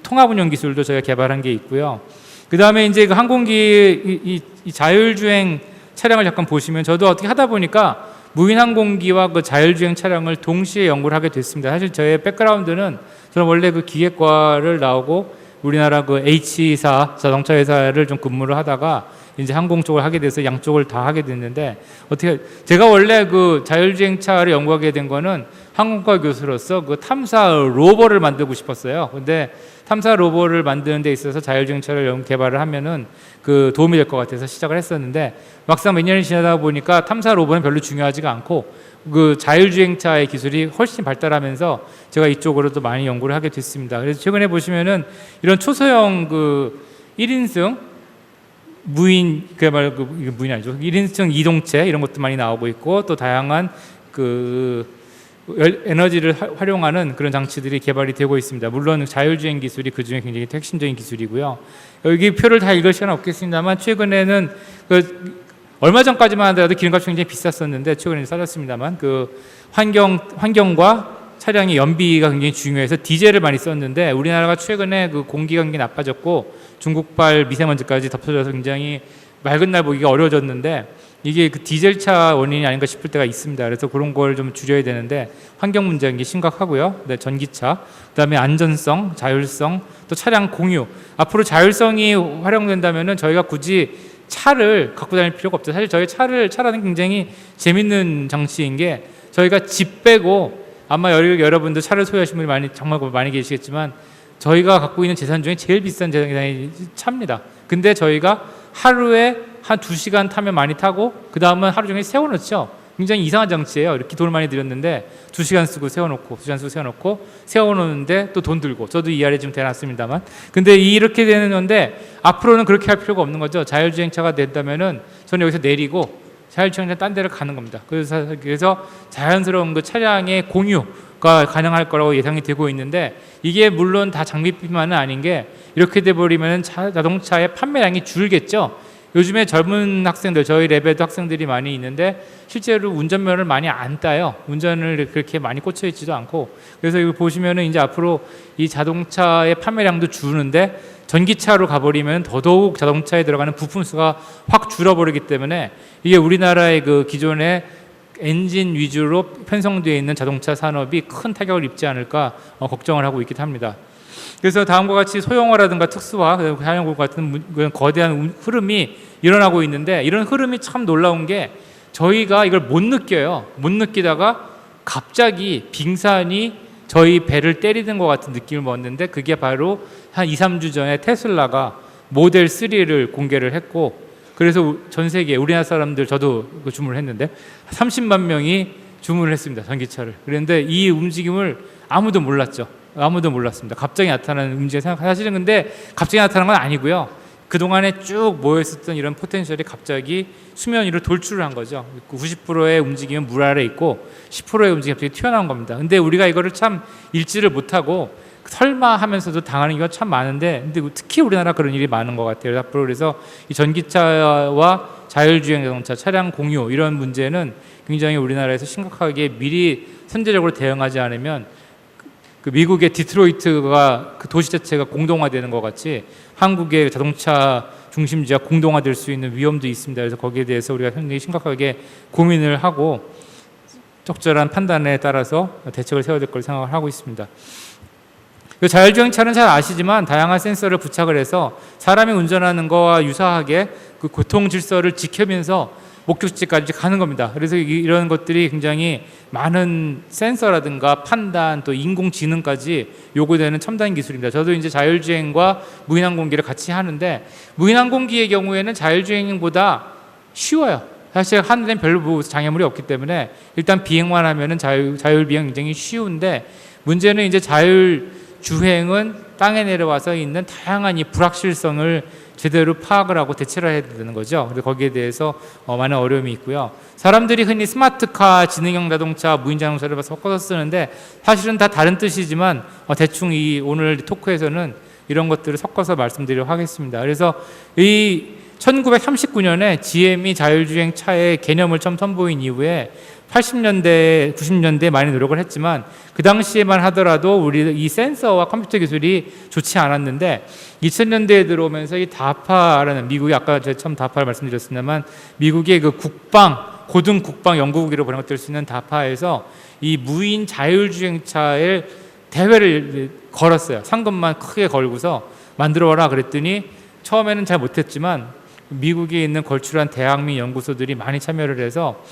통합 운영 기술도 저희가 개발한 게 있고요. 그 다음에 이제 그 항공기 이 자율주행 차량을 잠깐 보시면 저도 어떻게 하다 보니까 무인항공기와 그 자율주행 차량을 동시에 연구를 하게 됐습니다. 사실 저의 백그라운드는 저는 원래 그 기계과를 나오고 우리나라 그 H사 자동차 회사를 좀 근무를 하다가 이제 항공 쪽을 하게 돼서 양쪽을 다 하게 됐는데 어떻게 제가 원래 그 자율주행차를 연구하게 된 거는 항공과 교수로서 그 탐사 로버를 만들고 싶었어요. 근데 탐사 로버를 만드는 데 있어서 자율주행차를 개발을 하면은 그 도움이 될 것 같아서 시작을 했었는데, 막상 몇 년이 지나다 보니까 탐사 로버는 별로 중요하지가 않고 그 자율주행차의 기술이 훨씬 발달하면서 제가 이쪽으로도 많이 연구를 하게 됐습니다. 그래서 최근에 보시면은 이런 초소형 그 1인승 무인, 그야말로 무인 아니죠, 1인승 이동체 이런 것도 많이 나오고 있고, 또 다양한 그 에너지를 활용하는 그런 장치들이 개발이 되고 있습니다. 물론 자율주행 기술이 그 중에 굉장히 핵심적인 기술이고요. 여기 표를 다 읽을 시간은 없겠습니다만, 최근에는 그 얼마 전까지만 하더라도 기름값이 굉장히 비쌌었는데 최근에는 싸졌습니다만, 그 환경과 차량의 연비가 굉장히 중요해서 디젤을 많이 썼는데, 우리나라가 최근에 그 공기가 굉장히 나빠졌고 중국발 미세먼지까지 덮쳐져서 굉장히 맑은 날 보기가 어려워졌는데, 이게 그 디젤차 원인이 아닌가 싶을 때가 있습니다. 그래서 그런 걸 좀 줄여야 되는데 환경 문제가 게 심각하고요. 네, 전기차, 그다음에 안전성, 자율성, 또 차량 공유. 앞으로 자율성이 활용된다면은 저희가 굳이 차를 갖고 다닐 필요가 없죠. 사실 저희 차라는 굉장히 재밌는 장치인 게, 저희가 집 빼고, 아마 여러분도 차를 소유하신 분이 정말 많이 계시겠지만, 저희가 갖고 있는 재산 중에 제일 비싼 재산이 차입니다. 근데 저희가 하루에 한 2시간 타면 많이 타고 그 다음은 하루 종일 세워놓죠. 굉장히 이상한 장치예요. 이렇게 돈을 많이 들였는데 2시간 쓰고 세워놓고 2시간 쓰고 세워놓고, 세워놓는데 또 돈 들고, 저도 이 아래 지금 대놨습니다만, 근데 이렇게 되는 건데 앞으로는 그렇게 할 필요가 없는 거죠. 자율주행차가 된다면은 저는 여기서 내리고 자율주행차 딴 데를 가는 겁니다. 그래서 자연스러운 그 차량의 공유가 가능할 거라고 예상이 되고 있는데, 이게 물론 다 장비뿐만은 아닌 게, 이렇게 돼버리면 자동차의 판매량이 줄겠죠. 요즘에 젊은 학생들, 저희 랩에도 학생들이 많이 있는데 실제로 운전면허를 많이 안 따요. 운전을 그렇게 많이 꽂혀 있지도 않고. 그래서 이거 보시면은 이제 앞으로 이 자동차의 판매량도 줄는데, 전기차로 가버리면 더더욱 자동차에 들어가는 부품 수가 확 줄어버리기 때문에, 이게 우리나라의 그 기존의 엔진 위주로 편성되어 있는 자동차 산업이 큰 타격을 입지 않을까 걱정을 하고 있기도 합니다. 그래서 다음과 같이 소형화라든가 특수화, 자연고 같은 거대한 흐름이 일어나고 있는데, 이런 흐름이 참 놀라운 게, 저희가 이걸 못 느껴요. 못 느끼다가 갑자기 빙산이 저희 배를 때리는 것 같은 느낌을 먹었는데, 그게 바로 한 2, 3주 전에 테슬라가 모델 3를 공개를 했고, 그래서 전 세계, 우리나라 사람들, 저도 주문을 했는데 30만 명이 주문을 했습니다. 전기차를. 그런데 이 움직임을 아무도 몰랐죠. 아무도 몰랐습니다. 갑자기 나타나는 움직임 사실은, 근데 갑자기 나타난 건 아니고요. 그동안에 쭉 모여있었던 이런 포텐셜이 갑자기 수면 위로 돌출을 한 거죠. 90%의 움직임은 물 아래에 있고 10%의 움직임이 갑자기 튀어나온 겁니다. 근데 우리가 이거를 참 읽지를 못하고 설마 하면서도 당하는 경우가 참 많은데, 근데 특히 우리나라 그런 일이 많은 것 같아요. 앞으로 그래서 이 전기차와 자율주행 자동차, 차량 공유 이런 문제는 굉장히 우리나라에서 심각하게 미리 선제적으로 대응하지 않으면, 그 미국의 디트로이트가 그 도시 자체가 공동화되는 것 같이 한국의 자동차 중심지가 공동화될 수 있는 위험도 있습니다. 그래서 거기에 대해서 우리가 굉장히 심각하게 고민을 하고 적절한 판단에 따라서 대책을 세워야 될 걸 생각을 하고 있습니다. 자율주행차는 잘 아시지만 다양한 센서를 부착을 해서 사람이 운전하는 거와 유사하게 그 교통 질서를 지키면서 목적지까지 가는 겁니다. 그래서 이런 것들이 굉장히 많은 센서라든가 판단, 또 인공지능까지 요구되는 첨단 기술입니다. 저도 이제 자율주행과 무인항공기를 같이 하는데, 무인항공기의 경우에는 자율주행보다 쉬워요. 사실 하늘엔 별로 장애물이 없기 때문에 일단 비행만 하면은 자율비행 굉장히 쉬운데, 문제는 이제 자율주행은 땅에 내려와서 있는 다양한 이 불확실성을 제대로 파악을 하고 대처를 해야 되는 거죠. 그래서 거기에 대해서 많은 어려움이 있고요. 사람들이 흔히 스마트카, 지능형 자동차, 무인 자동차를 섞어서 쓰는데 사실은 다 다른 뜻이지만 대충 이 오늘 토크에서는 이런 것들을 섞어서 말씀드리려고 하겠습니다. 그래서 이 1939년에 GM이 자율주행 차의 개념을 처음 선보인 이후에 80년대, 90년대에 많이 노력을 했지만 그 당시에만 하더라도 우리 이 센서와 컴퓨터 기술이 좋지 않았는데 2000년대에 들어오면서 이 다파라는 미국이, 아까 제가 처음 다파를 말씀드렸습니다만 미국의 그 고등 국방 연구국으로 번역될 수 있는 다파에서 이 무인 자율주행차의 대회를 걸었어요. 상금만 크게 걸고서 만들어라 그랬더니 처음에는 잘 못했지만 미국에 있는 걸출한 대학 및 연구소들이 많이 참여를 해서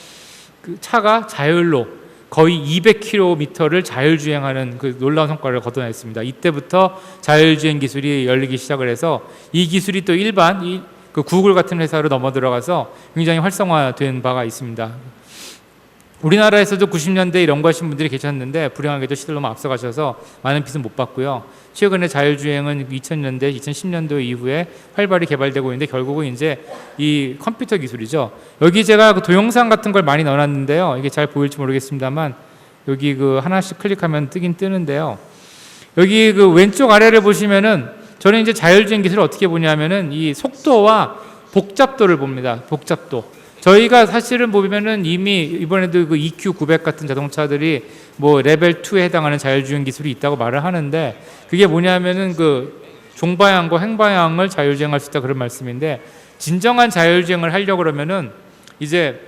그 차가 자율로 거의 200km를 자율주행하는 그 놀라운 성과를 거둬냈습니다. 이때부터 자율주행 기술이 열리기 시작을 해서 이 기술이 또 일반 그 구글 같은 회사로 넘어 들어가서 굉장히 활성화된 바가 있습니다. 우리나라에서도 90년대에 이런 거 하신 분들이 계셨는데 불행하게도 시대를 너무 앞서가셔서 많은 빚은 못 받고요. 최근에 자율주행은 2000년대, 2010년도 이후에 활발히 개발되고 있는데 결국은 이제 이 컴퓨터 기술이죠. 여기 제가 그 동영상 같은 걸 많이 넣어놨는데요. 이게 잘 보일지 모르겠습니다만 여기 그 하나씩 클릭하면 뜨긴 뜨는데요. 여기 그 왼쪽 아래를 보시면은 저는 이제 자율주행 기술을 어떻게 보냐면은 이 속도와 복잡도를 봅니다. 복잡도. 저희가 사실은 보면은 이미 이번에도 그 EQ900 같은 자동차들이 뭐 레벨 2에 해당하는 자율주행 기술이 있다고 말을 하는데 그게 뭐냐면은 그 종방향과 행방향을 자율주행할 수 있다 그런 말씀인데 진정한 자율주행을 하려고 그러면은 이제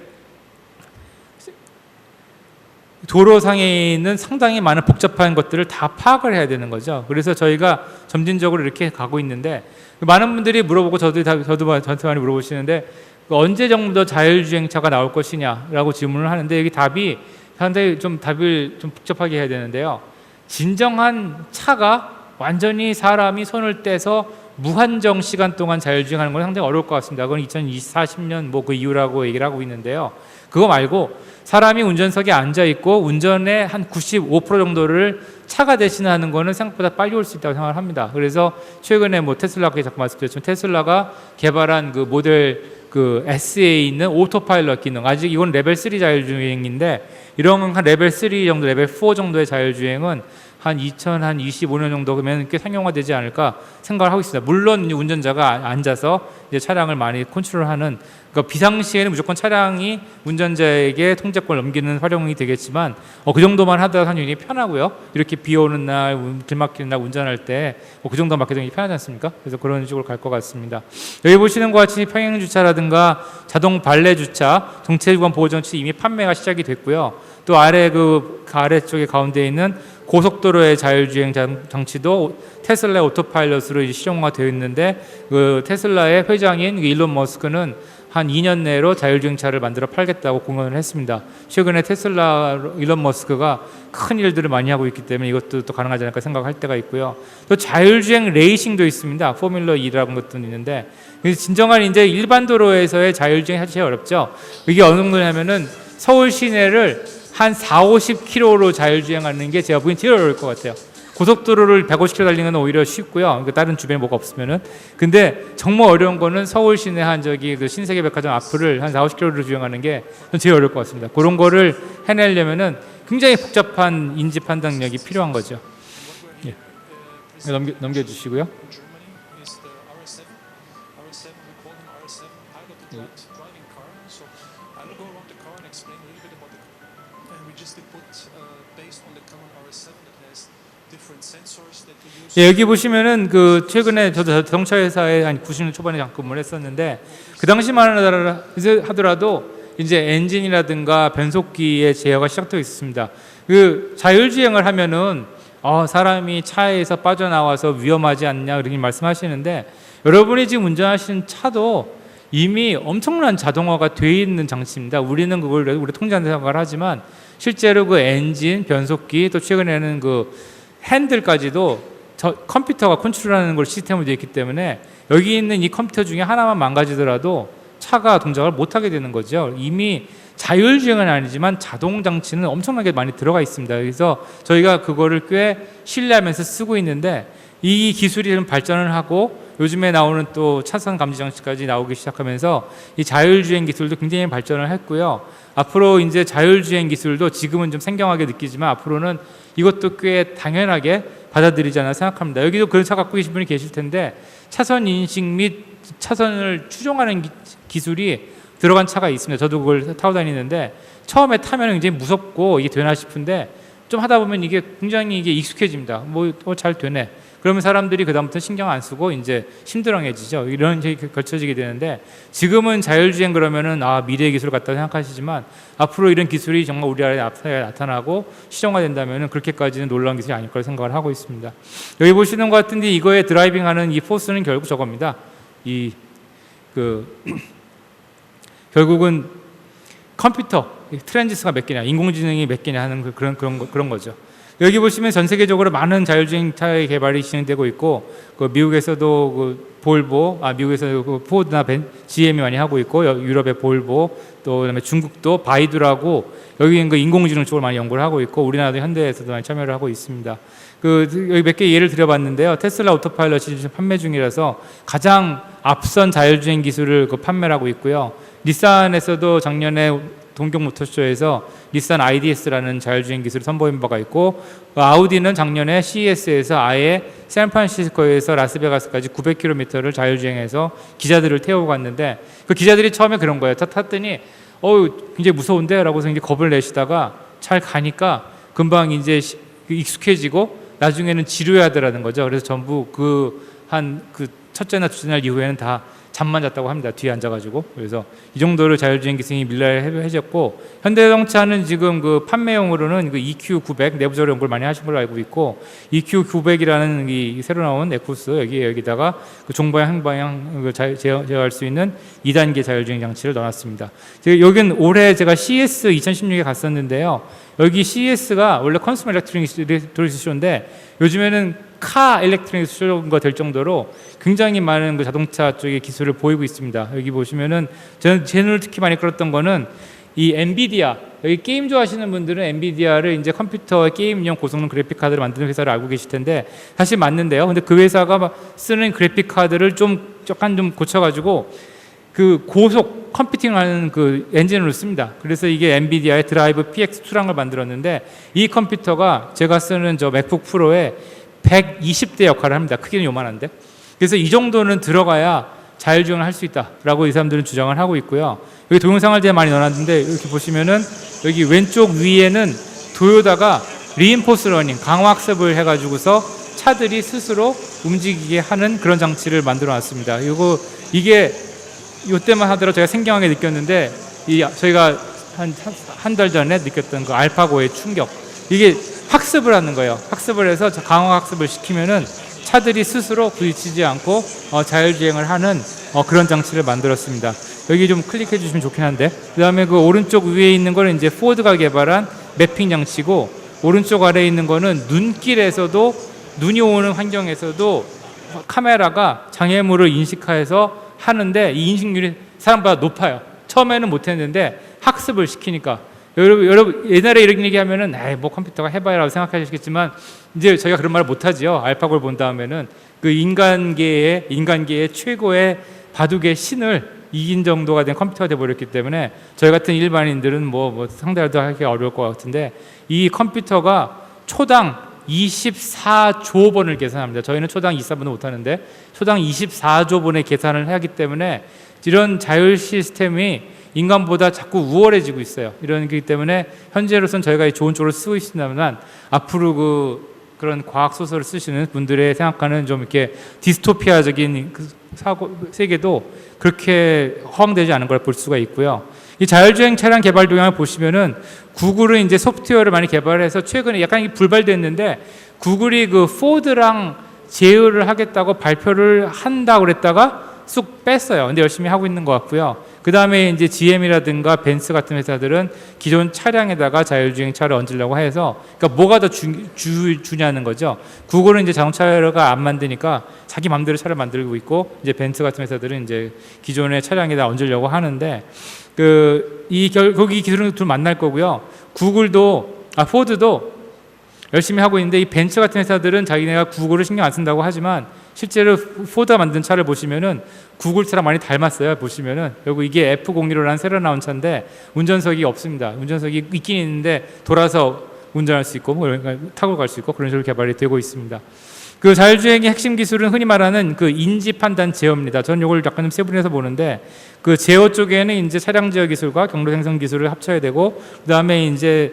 도로상에 있는 상당히 많은 복잡한 것들을 다 파악을 해야 되는 거죠. 그래서 저희가 점진적으로 이렇게 가고 있는데 많은 분들이 물어보고 저도 저한테 많이 물어보시는데 언제 정도 자율주행차가 나올 것이냐라고 질문을 하는데 여기 답이 상당히 답을 좀 복잡하게 해야 되는데요. 진정한 차가 완전히 사람이 손을 떼서 무한정 시간 동안 자율주행하는 건 상당히 어려울 것 같습니다. 그건 2040년 뭐 그 이후라고 얘기를 하고 있는데요. 그거 말고 사람이 운전석에 앉아 있고 운전의 한 95% 정도를 차가 대신하는 거는 생각보다 빨리 올 수 있다고 생각을 합니다. 그래서 최근에 뭐 테슬라가 자꾸 말씀드렸지만 테슬라가 개발한 그 모델 그 S에 있는 오토파일럿 기능, 아직 이건 레벨 3 자율주행인데 이런 한 레벨 3 정도, 레벨 4 정도의 자율주행은 한 2025년 정도면 꽤 상용화되지 않을까 생각을 하고 있습니다. 물론 운전자가 앉아서 이제 차량을 많이 컨트롤하는, 그러니까 비상시에는 무조건 차량이 운전자에게 통제권을 넘기는 활용이 되겠지만 그 정도만 하더라도 굉장히 편하고요. 이렇게 비 오는 날, 길 막히는 날 운전할 때 그 정도 맞게 되게 편하지 않습니까? 그래서 그런 식으로 갈 것 같습니다. 여기 보시는 것 같이 평행 주차라든가 자동 발레 주차, 정체구간 보호 장치 이미 판매가 시작이 됐고요. 또 아래 그 아래쪽에 가운데 있는 고속도로의 자율주행 장치도 테슬라의 오토파일럿으로 실용화되어 있는데 그 테슬라의 회장인 일론 머스크는 한 2년 내로 자율주행차를 만들어 팔겠다고 공언을 했습니다. 최근에 테슬라 일론 머스크가 큰 일들을 많이 하고 있기 때문에 이것도 또 가능하지 않을까 생각할 때가 있고요. 또 자율주행 레이싱도 있습니다. 포뮬러 2라는 것도 있는데 진정한 이제 일반 도로에서의 자율주행 사실 제일 어렵죠. 이게 어느 정도냐면은 서울 시내를 한 40-50km로 자율주행하는 게 제가 보기엔 제일 어려울 것 같아요. 고속도로를 150km 달리는 건 오히려 쉽고요. 그러니까 다른 주변에 뭐가 없으면은. 근데 정말 어려운 거는 서울 시내 한 그 신세계백화점 앞을 한 40-50km로 주행하는 게 제일 어려울 것 같습니다. 그런 거를 해내려면은 굉장히 복잡한 인지 판단력이 필요한 거죠. 예. 넘겨주시고요. 예, 여기 보시면은 그 최근에 저도 자동차 회사에 한 90년 초반에 잠깐 근무를 했었는데 그 당시만 하더라도 이제 엔진이라든가 변속기의 제어가 시작되어 있었습니다. 그 자율주행을 하면은 사람이 차에서 빠져나와서 위험하지 않냐 이렇게 말씀하시는데 여러분이 지금 운전하시는 차도 이미 엄청난 자동화가 되어 있는 장치입니다. 우리는 그걸 우리 통제하는 생각을 하지만 실제로 그 엔진, 변속기 또 최근에는 그 핸들까지도 컴퓨터가 컨트롤하는 걸 시스템으로 되어 있기 때문에 여기 있는 이 컴퓨터 중에 하나만 망가지더라도 차가 동작을 못하게 되는 거죠. 이미 자율주행은 아니지만 자동 장치는 엄청나게 많이 들어가 있습니다. 그래서 저희가 그거를 꽤 신뢰하면서 쓰고 있는데 이 기술이 좀 발전을 하고 요즘에 나오는 또 차선 감지 장치까지 나오기 시작하면서 이 자율주행 기술도 굉장히 발전을 했고요. 앞으로 이제 자율주행 기술도 지금은 좀 생경하게 느끼지만 앞으로는 이것도 꽤 당연하게 받아들이지 않나 생각합니다. 여기도 그런 차 갖고 계신 분이 계실 텐데 차선 인식 및 차선을 추종하는 기술이 들어간 차가 있습니다. 저도 그걸 타고 다니는데 처음에 타면 굉장히 무섭고 이게 되나 싶은데 좀 하다 보면 이게 굉장히 이게 익숙해집니다. 잘 되네. 그러면 사람들이 그다음부터 신경 안 쓰고 이제 심드렁해지죠. 이런 게 걸쳐지게 되는데 지금은 자율주행 그러면은 미래의 기술 같다고 생각하시지만 앞으로 이런 기술이 정말 우리 안에 나타나고 실용화된다면은 그렇게까지는 놀라운 기술이 아닐 거라 생각을 하고 있습니다. 여기 보시는 것 같은데 이거에 드라이빙하는 이 포스는 결국 저겁니다. 결국은 컴퓨터 트랜지스가 몇 개냐, 인공지능이 몇 개냐 하는 그런 거죠. 여기 보시면 전 세계적으로 많은 자율주행 차의 개발이 진행되고 있고, 그 미국에서도 그 볼보, 미국에서 그 포드나 GM이 많이 하고 있고, 유럽의 볼보, 또 그다음에 중국도 바이두라고 여기는 그 인공지능 쪽을 많이 연구를 하고 있고, 우리나라도 현대에서도 많이 참여를 하고 있습니다. 여기 몇 개 예를 들어봤는데요. 테슬라 오토파일럿이 지금 판매 중이라서 가장 앞선 자율주행 기술을 판매를 하고 있고요. 닛산에서도 작년에 동경 모터쇼에서 닛산 IDS라는 자율주행 기술을 선보인 바가 있고, 아우디는 작년에 CES에서 아예 샌프란시스코에서 라스베가스까지 900km를 자율주행해서 기자들을 태우고 갔는데, 그 기자들이 처음에 그런 거예요. 탔더니 굉장히 무서운데? 라고서 이제 겁을 내시다가 잘 가니까 금방 이제 익숙해지고 나중에는 지루해하더라는 거죠. 그래서 전부 첫째나 둘째 날 이후에는 다 잠만 잤다고 합니다. 뒤에 앉아가지고. 그래서 이 정도로 자율주행 기술이 밀라해졌고, 현대자동차는 지금 그 판매용으로는 그 EQ900 내부적으로 연구를 많이 하신 걸로 알고 있고, EQ900이라는 이 새로 나온 에쿠스 여기다가 그 종방향 항방향 제어할 수 있는 2단계 자율주행 장치를 넣어놨습니다. 여기는 올해 제가 CES 2016에 갔었는데요. 여기 CES가 원래 컨슈머 일렉트로닉스 쇼인데 요즘에는 카 일렉트로닉스 쇼가 될 정도로 굉장히 많은 그 자동차 쪽의 기술을 보이고 있습니다. 여기 보시면은 제 눈을 특히 많이 끌었던 거는 이 엔비디아, 여기 게임 좋아하시는 분들은 엔비디아를 이제 컴퓨터 게임용 고성능 그래픽 카드를 만드는 회사를 알고 계실 텐데 사실 맞는데요. 근데 그 회사가 쓰는 그래픽 카드를 약간 좀 고쳐가지고 그 고속 컴퓨팅하는 그 엔진으로 씁니다. 그래서 이게 엔비디아의 드라이브 PX2라는 걸 만들었는데, 이 컴퓨터가 제가 쓰는 저 맥북 프로의 120대 역할을 합니다. 크기는 요만한데. 그래서 이 정도는 들어가야 자율주행을 할 수 있다라고 이 사람들은 주장을 하고 있고요. 여기 동영상을 제가 많이 넣어놨는데, 이렇게 보시면은 여기 왼쪽 위에는 도요다가 리인포스 러닝, 강화학습을 해가지고서 차들이 스스로 움직이게 하는 그런 장치를 만들어 놨습니다. 이게 이때만 하더라도 제가 생경하게 느꼈는데, 저희가 한 달 전에 느꼈던 그 알파고의 충격, 이게 학습을 하는 거예요. 학습을 해서 강화 학습을 시키면은 차들이 스스로 부딪히지 않고 자율주행을 하는 그런 장치를 만들었습니다. 여기 좀 클릭해 주시면 좋긴 한데, 그 다음에 그 오른쪽 위에 있는 거는 이제 포드가 개발한 매핑 장치고, 오른쪽 아래에 있는 거는 눈길에서도, 눈이 오는 환경에서도 카메라가 장애물을 인식해서 하는데, 이 인식률이 사람보다 높아요. 처음에는 못했는데 학습을 시키니까. 여러분 옛날에 이런 얘기하면은 뭐 컴퓨터가 해봐야라고 생각하시겠지만, 이제 저희가 그런 말을 못하지요. 알파고를 본 다음에는 그 인간계의 최고의 바둑의 신을 이긴 정도가 된 컴퓨터가 돼버렸기 때문에 저희 같은 일반인들은 뭐 상대도 하기 어려울 것 같은데, 이 컴퓨터가 초당 24조 번을 계산합니다. 저희는 초당 24번을 못하는데 초당 24조 번의 계산을 하기 때문에 이런 자율 시스템이 인간보다 자꾸 우월해지고 있어요. 이러기 때문에 현재로서는 저희가 좋은 쪽으로 쓰고 있습니다만, 앞으로 그런 과학 소설을 쓰시는 분들의 생각하는 좀 이렇게 디스토피아적인 그 세계도 그렇게 허황되지 않은 걸 볼 수가 있고요. 이 자율주행 차량 개발 동향을 보시면은 구글은 이제 소프트웨어를 많이 개발해서 최근에 약간 불발됐는데, 구글이 그 포드랑 제휴를 하겠다고 발표를 한다고 그랬다가 쑥 뺐어요. 근데 열심히 하고 있는 것 같고요. 그 다음에 이제 GM이라든가 벤츠 같은 회사들은 기존 차량에다가 자율주행 차를 얹으려고 해서, 그러니까 뭐가 더 주냐는 거죠. 구글은 이제 자동차가 안 만드니까 자기 마음대로 차를 만들고 있고, 이제 벤츠 같은 회사들은 이제 기존의 차량에다 얹으려고 하는데, 거기 기술은 둘 만날 거고요. 포드도 열심히 하고 있는데, 이 벤츠 같은 회사들은 자기네가 구글을 신경 안 쓴다고 하지만 실제로 포드가 만든 차를 보시면은 구글차랑 많이 닮았어요. 보시면은 여기 이게 F015라는 새로 나온 차인데 운전석이 없습니다. 운전석이 있긴 있는데 돌아서 운전할 수 있고 타고 갈 수 있고 그런 식으로 개발이 되고 있습니다. 그 자율주행의 핵심 기술은 흔히 말하는 그 인지 판단 제어입니다. 저는 이걸 약간 좀 세분해서 보는데, 그 제어 쪽에는 이제 차량 제어 기술과 경로 생성 기술을 합쳐야 되고, 그 다음에 이제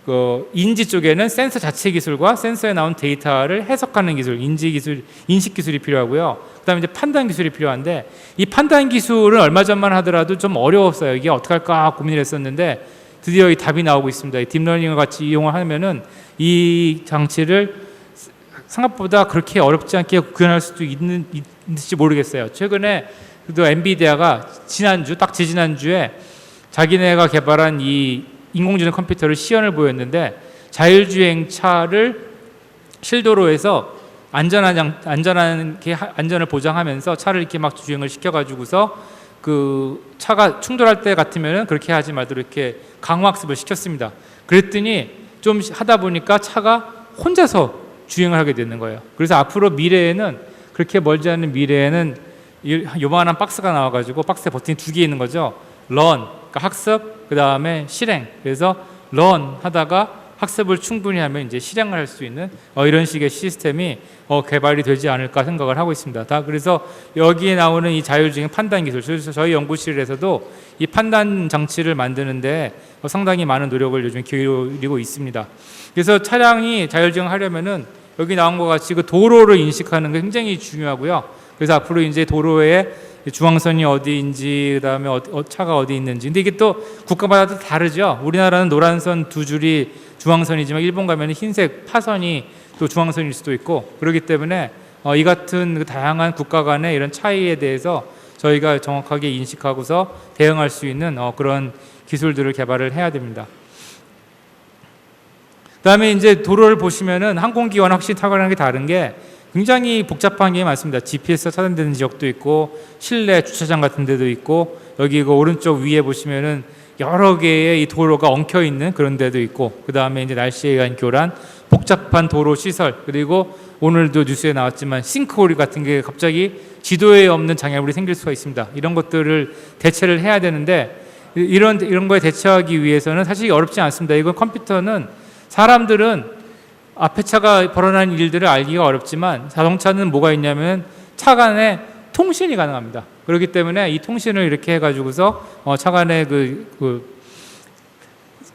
그 인지 쪽에는 센서 자체 기술과 센서에 나온 데이터를 해석하는 기술, 인지 기술, 인식 기술이 필요하고요. 그다음에 이제 판단 기술이 필요한데, 이 판단 기술은 얼마 전만 하더라도 좀 어려웠어요. 이게 어떻게 할까 고민을 했었는데 드디어 이 답이 나오고 있습니다. 이 딥러닝을 같이 이용을 하면은 이 장치를 생각보다 그렇게 어렵지 않게 구현할 수도 있는지 모르겠어요. 최근에 또 엔비디아가 지난주, 딱 지지난주에 자기네가 개발한 이 인공지능 컴퓨터를 시연을 보였는데 자율주행차를 실도로에서 안전을 보장하면서 차를 이렇게 막 주행을 시켜가지고서 그 차가 충돌할 때 같으면은 그렇게 하지 말도록 이렇게 강화학습을 시켰습니다. 그랬더니 좀 하다 보니까 차가 혼자서 주행을 하게 되는 거예요. 그래서 앞으로 미래에는, 그렇게 멀지 않은 미래에는 요만한 박스가 나와가지고 박스에 버튼이 2개 있는 거죠. run, 그러니까 학습, 그 다음에 실행. 그래서 run 하다가 학습을 충분히 하면 이제 실행을 할 수 있는 이런 식의 시스템이 개발이 되지 않을까 생각을 하고 있습니다. 그래서 여기에 나오는 이 자율주행 판단 기술, 저희 연구실에서도 이 판단 장치를 만드는데 상당히 많은 노력을 요즘 기울이고 있습니다. 그래서 차량이 자율주행하려면은 여기 나온 것 같이 그 도로를 인식하는 게 굉장히 중요하고요. 그래서 앞으로 이제 도로에 중앙선이 어디인지, 그다음에 차가 어디 있는지. 근데 이게 또 국가마다 다르죠. 우리나라는 노란선 2줄이 중앙선이지만 일본 가면 흰색 파선이 또 중앙선일 수도 있고, 그렇기 때문에 이 같은 다양한 국가 간의 이런 차이에 대해서 저희가 정확하게 인식하고서 대응할 수 있는 그런 기술들을 개발을 해야 됩니다. 그다음에 이제 도로를 보시면은 항공기와는 확실히 타고나는 게 다른 게 굉장히 복잡한 게 많습니다. GPS가 차단되는 지역도 있고, 실내 주차장 같은 데도 있고, 여기 그 오른쪽 위에 보시면은 여러 개의 이 도로가 엉켜 있는 그런 데도 있고, 그 다음에 이제 날씨에 의한 교란, 복잡한 도로 시설, 그리고 오늘도 뉴스에 나왔지만 싱크홀 같은 게 갑자기 지도에 없는 장애물이 생길 수가 있습니다. 이런 것들을 대체를 해야 되는데, 이런 거에 대처하기 위해서는 사실 어렵지 않습니다. 이건 컴퓨터는, 사람들은 앞에 차가 벌어나는 일들을 알기가 어렵지만 자동차는 뭐가 있냐면 차 간에 통신이 가능합니다. 그렇기 때문에 이 통신을 이렇게 해가지고서 차 간에 그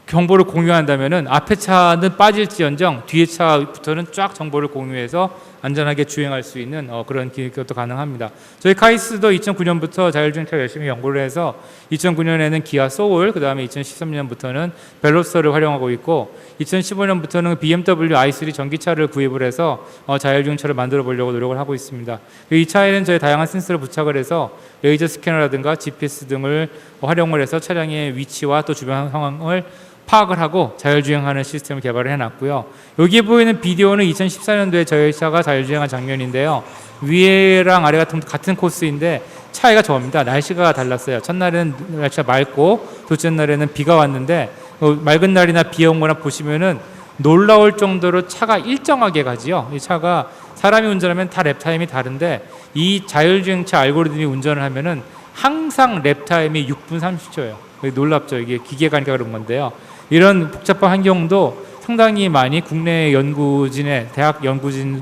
정보를 공유한다면은 앞에 차는 빠질지언정 뒤에 차부터는 쫙 정보를 공유해서 안전하게 주행할 수 있는 그런 것도 가능합니다. 저희 카이스도 2009년부터 자율주행차 열심히 연구를 해서 2009년에는 기아 소울, 그 다음에 2013년부터는 벨로서를 활용하고 있고, 2015년부터는 BMW i3 전기차를 구입을 해서 자율주행차를 만들어 보려고 노력을 하고 있습니다. 이 차에는 저희 다양한 센서를 부착을 해서 레이저 스캐너라든가 GPS 등을 활용을 해서 차량의 위치와 또 주변 상황을 파악을 하고 자율주행하는 시스템을 개발을 해놨고요. 여기에 보이는 비디오는 2014년도에 저희 차가 자율주행한 장면인데요. 위에랑 아래가 같은 코스인데 차이가 저겁니다. 날씨가 달랐어요. 첫날에는 날씨가 맑고 둘째 날에는 비가 왔는데 맑은 날이나 비 온 거나 보시면은 놀라울 정도로 차가 일정하게 가지요. 이 차가 사람이 운전하면 다 랩타임이 다른데 이 자율주행차 알고리즘이 운전을 하면은 항상 랩타임이 6분 30초예요. 놀랍죠. 이게 기계가 하니까 그런 건데요. 이런 복잡한 환경도 상당히 많이 국내 연구진의 대학 연구진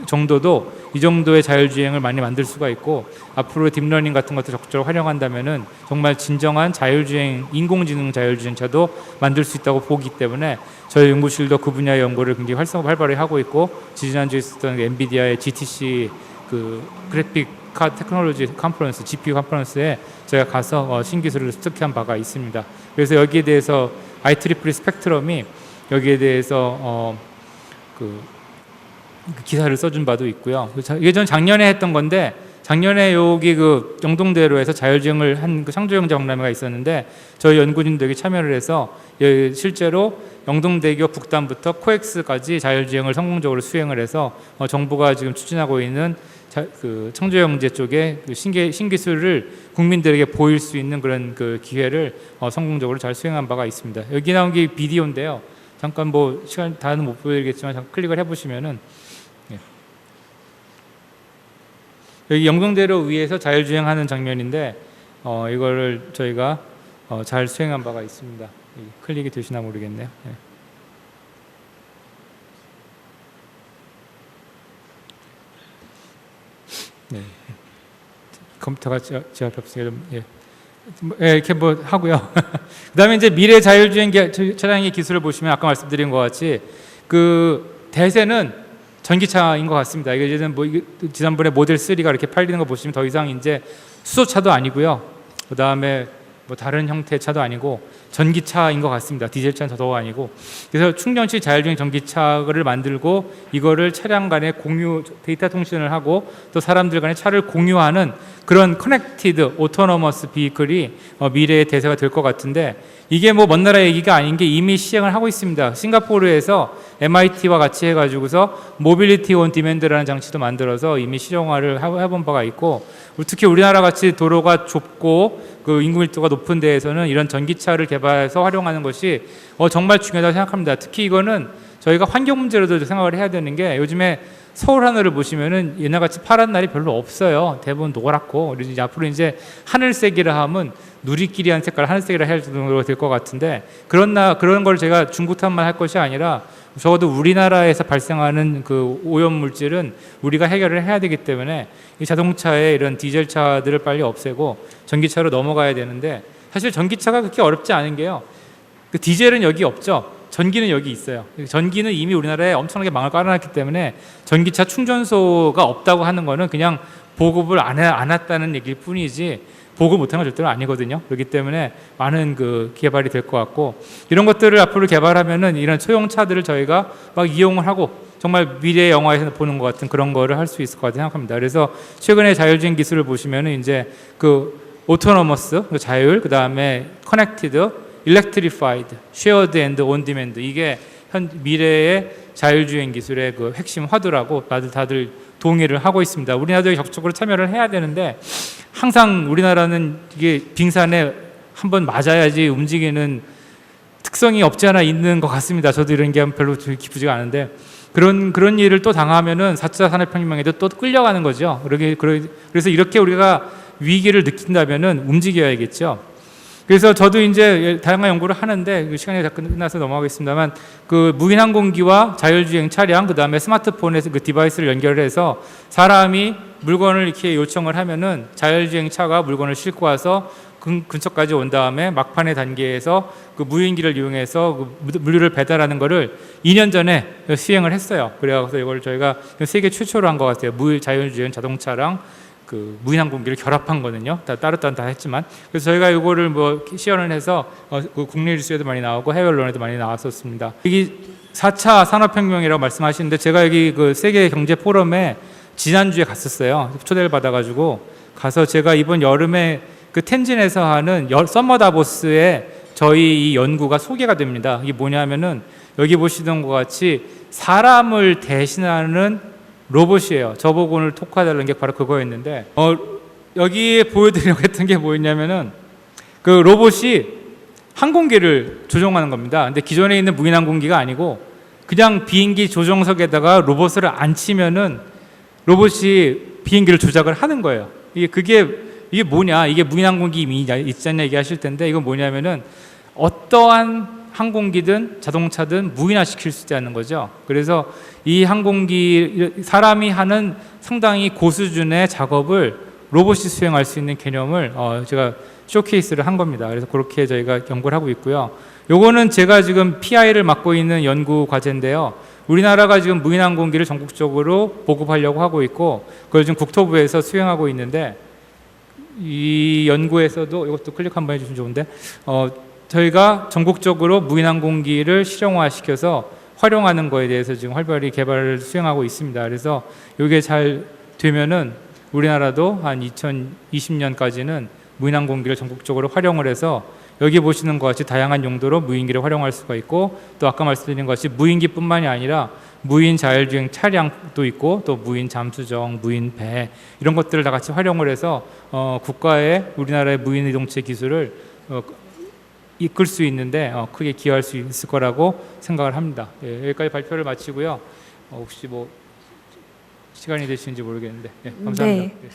정도도 이 정도의 자율주행을 많이 만들 수가 있고, 앞으로 딥러닝 같은 것도 적극적으로 활용한다면은 정말 진정한 자율주행, 인공지능 자율주행차도 만들 수 있다고 보기 때문에 저희 연구실도 그 분야의 연구를 굉장히 활발히 하고 있고, 지난주에 있었던 엔비디아의 GTC 그 그래픽 카 테크놀로지 컨퍼런스, GPU 컨퍼런스에 제가 가서 신기술을 습득한 바가 있습니다. 그래서 여기에 대해서 IEEE 스펙트럼이 여기에 대해서 그 기사를 써준 바도 있고요. 이게 전 작년에 했던 건데, 작년에 여기 그 영동대로에서 자율주행을 한 그 창조형 박람회가 있었는데 저희 연구진들이 참여를 해서 실제로 영동대교 북단부터 코엑스까지 자율주행을 성공적으로 수행을 해서 정부가 지금 추진하고 있는 그 창조영재 쪽에 그 신기술을 국민들에게 보일 수 있는 그런 그 기회를 성공적으로 잘 수행한 바가 있습니다. 여기 나온 게 비디오인데요. 잠깐 뭐 시간 다는 못 보여드리겠지만 잠깐 클릭을 해보시면은 여기 영동대로 위에서 자율주행하는 장면인데 이거를 저희가 잘 수행한 바가 있습니다. 클릭이 되시나 모르겠네요. 네. 컴퓨터가 제 앞에 없으니까 좀 이렇게 뭐 하고요. 그다음에 이제 미래 자율주행 차량의 기술을 보시면 아까 말씀드린 것 같이 그 대세는 전기차인 것 같습니다. 이게 이제는 뭐 지난번에 모델 3가 이렇게 팔리는 거 보시면 더 이상 이제 수소차도 아니고요. 그다음에 뭐 다른 형태의 차도 아니고 전기차인 것 같습니다. 디젤차는 더더욱 아니고. 그래서 충전식 자율주행 전기차를 만들고 이거를 차량 간에 공유 데이터 통신을 하고 또 사람들 간에 차를 공유하는 그런 커넥티드 오토노머스 비클이 미래의 대세가 될 것 같은데, 이게 뭐 먼 나라 얘기가 아닌 게 이미 시행을 하고 있습니다. 싱가포르에서 MIT와 같이 해가지고서 모빌리티 온 디맨드라는 장치도 만들어서 이미 실용화를 해본 바가 있고, 특히 우리나라 같이 도로가 좁고 그 인구 밀도가 높은 데에서는 이런 전기차를 개발해서 활용하는 것이 정말 중요하다고 생각합니다. 특히 이거는 저희가 환경 문제로도 생각을 해야 되는 게, 요즘에 서울 하늘을 보시면은 옛날같이 파란 날이 별로 없어요. 대부분 노랗고, 그래서 이제 앞으로 이제 하늘색이라 하면 누리끼리한 색깔 하늘색이라 할 정도로 될 것 같은데, 그런 걸 제가 중국탄만 할 것이 아니라 적어도 우리나라에서 발생하는 그 오염 물질은 우리가 해결을 해야 되기 때문에 이 자동차의 이런 디젤차들을 빨리 없애고 전기차로 넘어가야 되는데, 사실 전기차가 그렇게 어렵지 않은 게요. 그 디젤은 여기 없죠. 전기는 여기 있어요. 전기는 이미 우리나라에 엄청나게 망을 깔아놨기 때문에 전기차 충전소가 없다고 하는 거는 그냥 보급을 안 했다는 얘기일 뿐이지 보급 못한 건 절대로 아니거든요. 그렇기 때문에 많은 그 개발이 될 것 같고, 이런 것들을 앞으로 개발하면은 이런 소형차들을 저희가 막 이용을 하고 정말 미래의 영화에서 보는 것 같은 그런 거를 할 수 있을 것 같다고 생각합니다. 그래서 최근에 자율주행 기술을 보시면은 이제 그 오토노머스, 그 자율, 그 다음에 커넥티드, 일렉트리파이드, 쉐어드 앤드 온 디맨드, 이게 미래의 자율주행 기술의 그 핵심 화두라고 다들 동의를 하고 있습니다. 우리나라도 적극적으로 참여를 해야 되는데, 항상 우리나라는 이게 빙산에 한번 맞아야지 움직이는 특성이 없지 않아 있는 것 같습니다. 저도 이런 게 별로 기쁘지가 않은데, 그런 일을 또 당하면은 4차 산업혁명에도 또 끌려가는 거죠. 그래서 이렇게 우리가 위기를 느낀다면은 움직여야겠죠. 그래서 저도 이제 다양한 연구를 하는데, 시간이 다 끝나서 넘어가겠습니다만, 그 무인항공기와 자율주행 차량, 그 다음에 스마트폰에서 그 디바이스를 연결해서 사람이 물건을 이렇게 요청을 하면은 자율주행 차가 물건을 싣고 와서 근처까지 온 다음에 막판의 단계에서 그 무인기를 이용해서 그 물류를 배달하는 거를 2년 전에 시행을 했어요. 그래서 이걸 저희가 세계 최초로 한 것 같아요. 자율주행 자동차랑 그 무인항공기를 결합한 거는요. 따로따로 다 했지만, 그래서 저희가 이거를 뭐 시연을 해서 그 국내 뉴스에도 많이 나오고 해외 언론에도 많이 나왔었습니다. 여기 4차 산업혁명이라고 말씀하시는데, 제가 여기 그 세계 경제 포럼에 지난주에 갔었어요. 초대를 받아가지고 가서 제가 이번 여름에 그 텐진에서 하는 서머 다보스에 저희 이 연구가 소개가 됩니다. 이게 뭐냐면은 여기 보시던 것 같이 사람을 대신하는 로봇이에요. 저보고 오늘 토크해달라는 게 바로 그거였는데, 여기에 보여드리려고 했던 게 뭐였냐면은 그 로봇이 항공기를 조종하는 겁니다. 근데 기존에 있는 무인항공기가 아니고 그냥 비행기 조종석에다가 로봇을 앉히면은 로봇이 비행기를 조작을 하는 거예요. 이게 뭐냐, 이게 무인항공기 있지 않냐 얘기하실 텐데, 이건 뭐냐면은 어떠한 항공기든 자동차든 무인화시킬 수 있다는 거죠. 그래서 이 항공기, 사람이 하는 상당히 고수준의 작업을 로봇이 수행할 수 있는 개념을 제가 쇼케이스를 한 겁니다. 그래서 그렇게 저희가 연구를 하고 있고요. 요거는 제가 지금 PI를 맡고 있는 연구 과제인데요. 우리나라가 지금 무인항공기를 전국적으로 보급하려고 하고 있고, 그걸 지금 국토부에서 수행하고 있는데, 이 연구에서도 이것도 클릭 한번 해주시면 좋은데, 저희가 전국적으로 무인항공기를 실용화시켜서 활용하는 거에 대해서 지금 활발히 개발을 수행하고 있습니다. 그래서 이게 잘 되면은 우리나라도 한 2020년까지는 무인항공기를 전국적으로 활용을 해서 여기 보시는 것 같이 다양한 용도로 무인기를 활용할 수가 있고, 또 아까 말씀드린 것 같이 무인기뿐만이 아니라 무인 자율주행 차량도 있고, 또 무인 잠수정, 무인 배, 이런 것들을 다 같이 활용을 해서 국가의 우리나라의 무인 이동체 기술을 이끌 수 있는데 크게 기여할 수 있을 거라고 생각을 합니다. 예, 여기까지 발표를 마치고요. 혹시 뭐 시간이 되시는지 모르겠는데, 감사합니다. 네.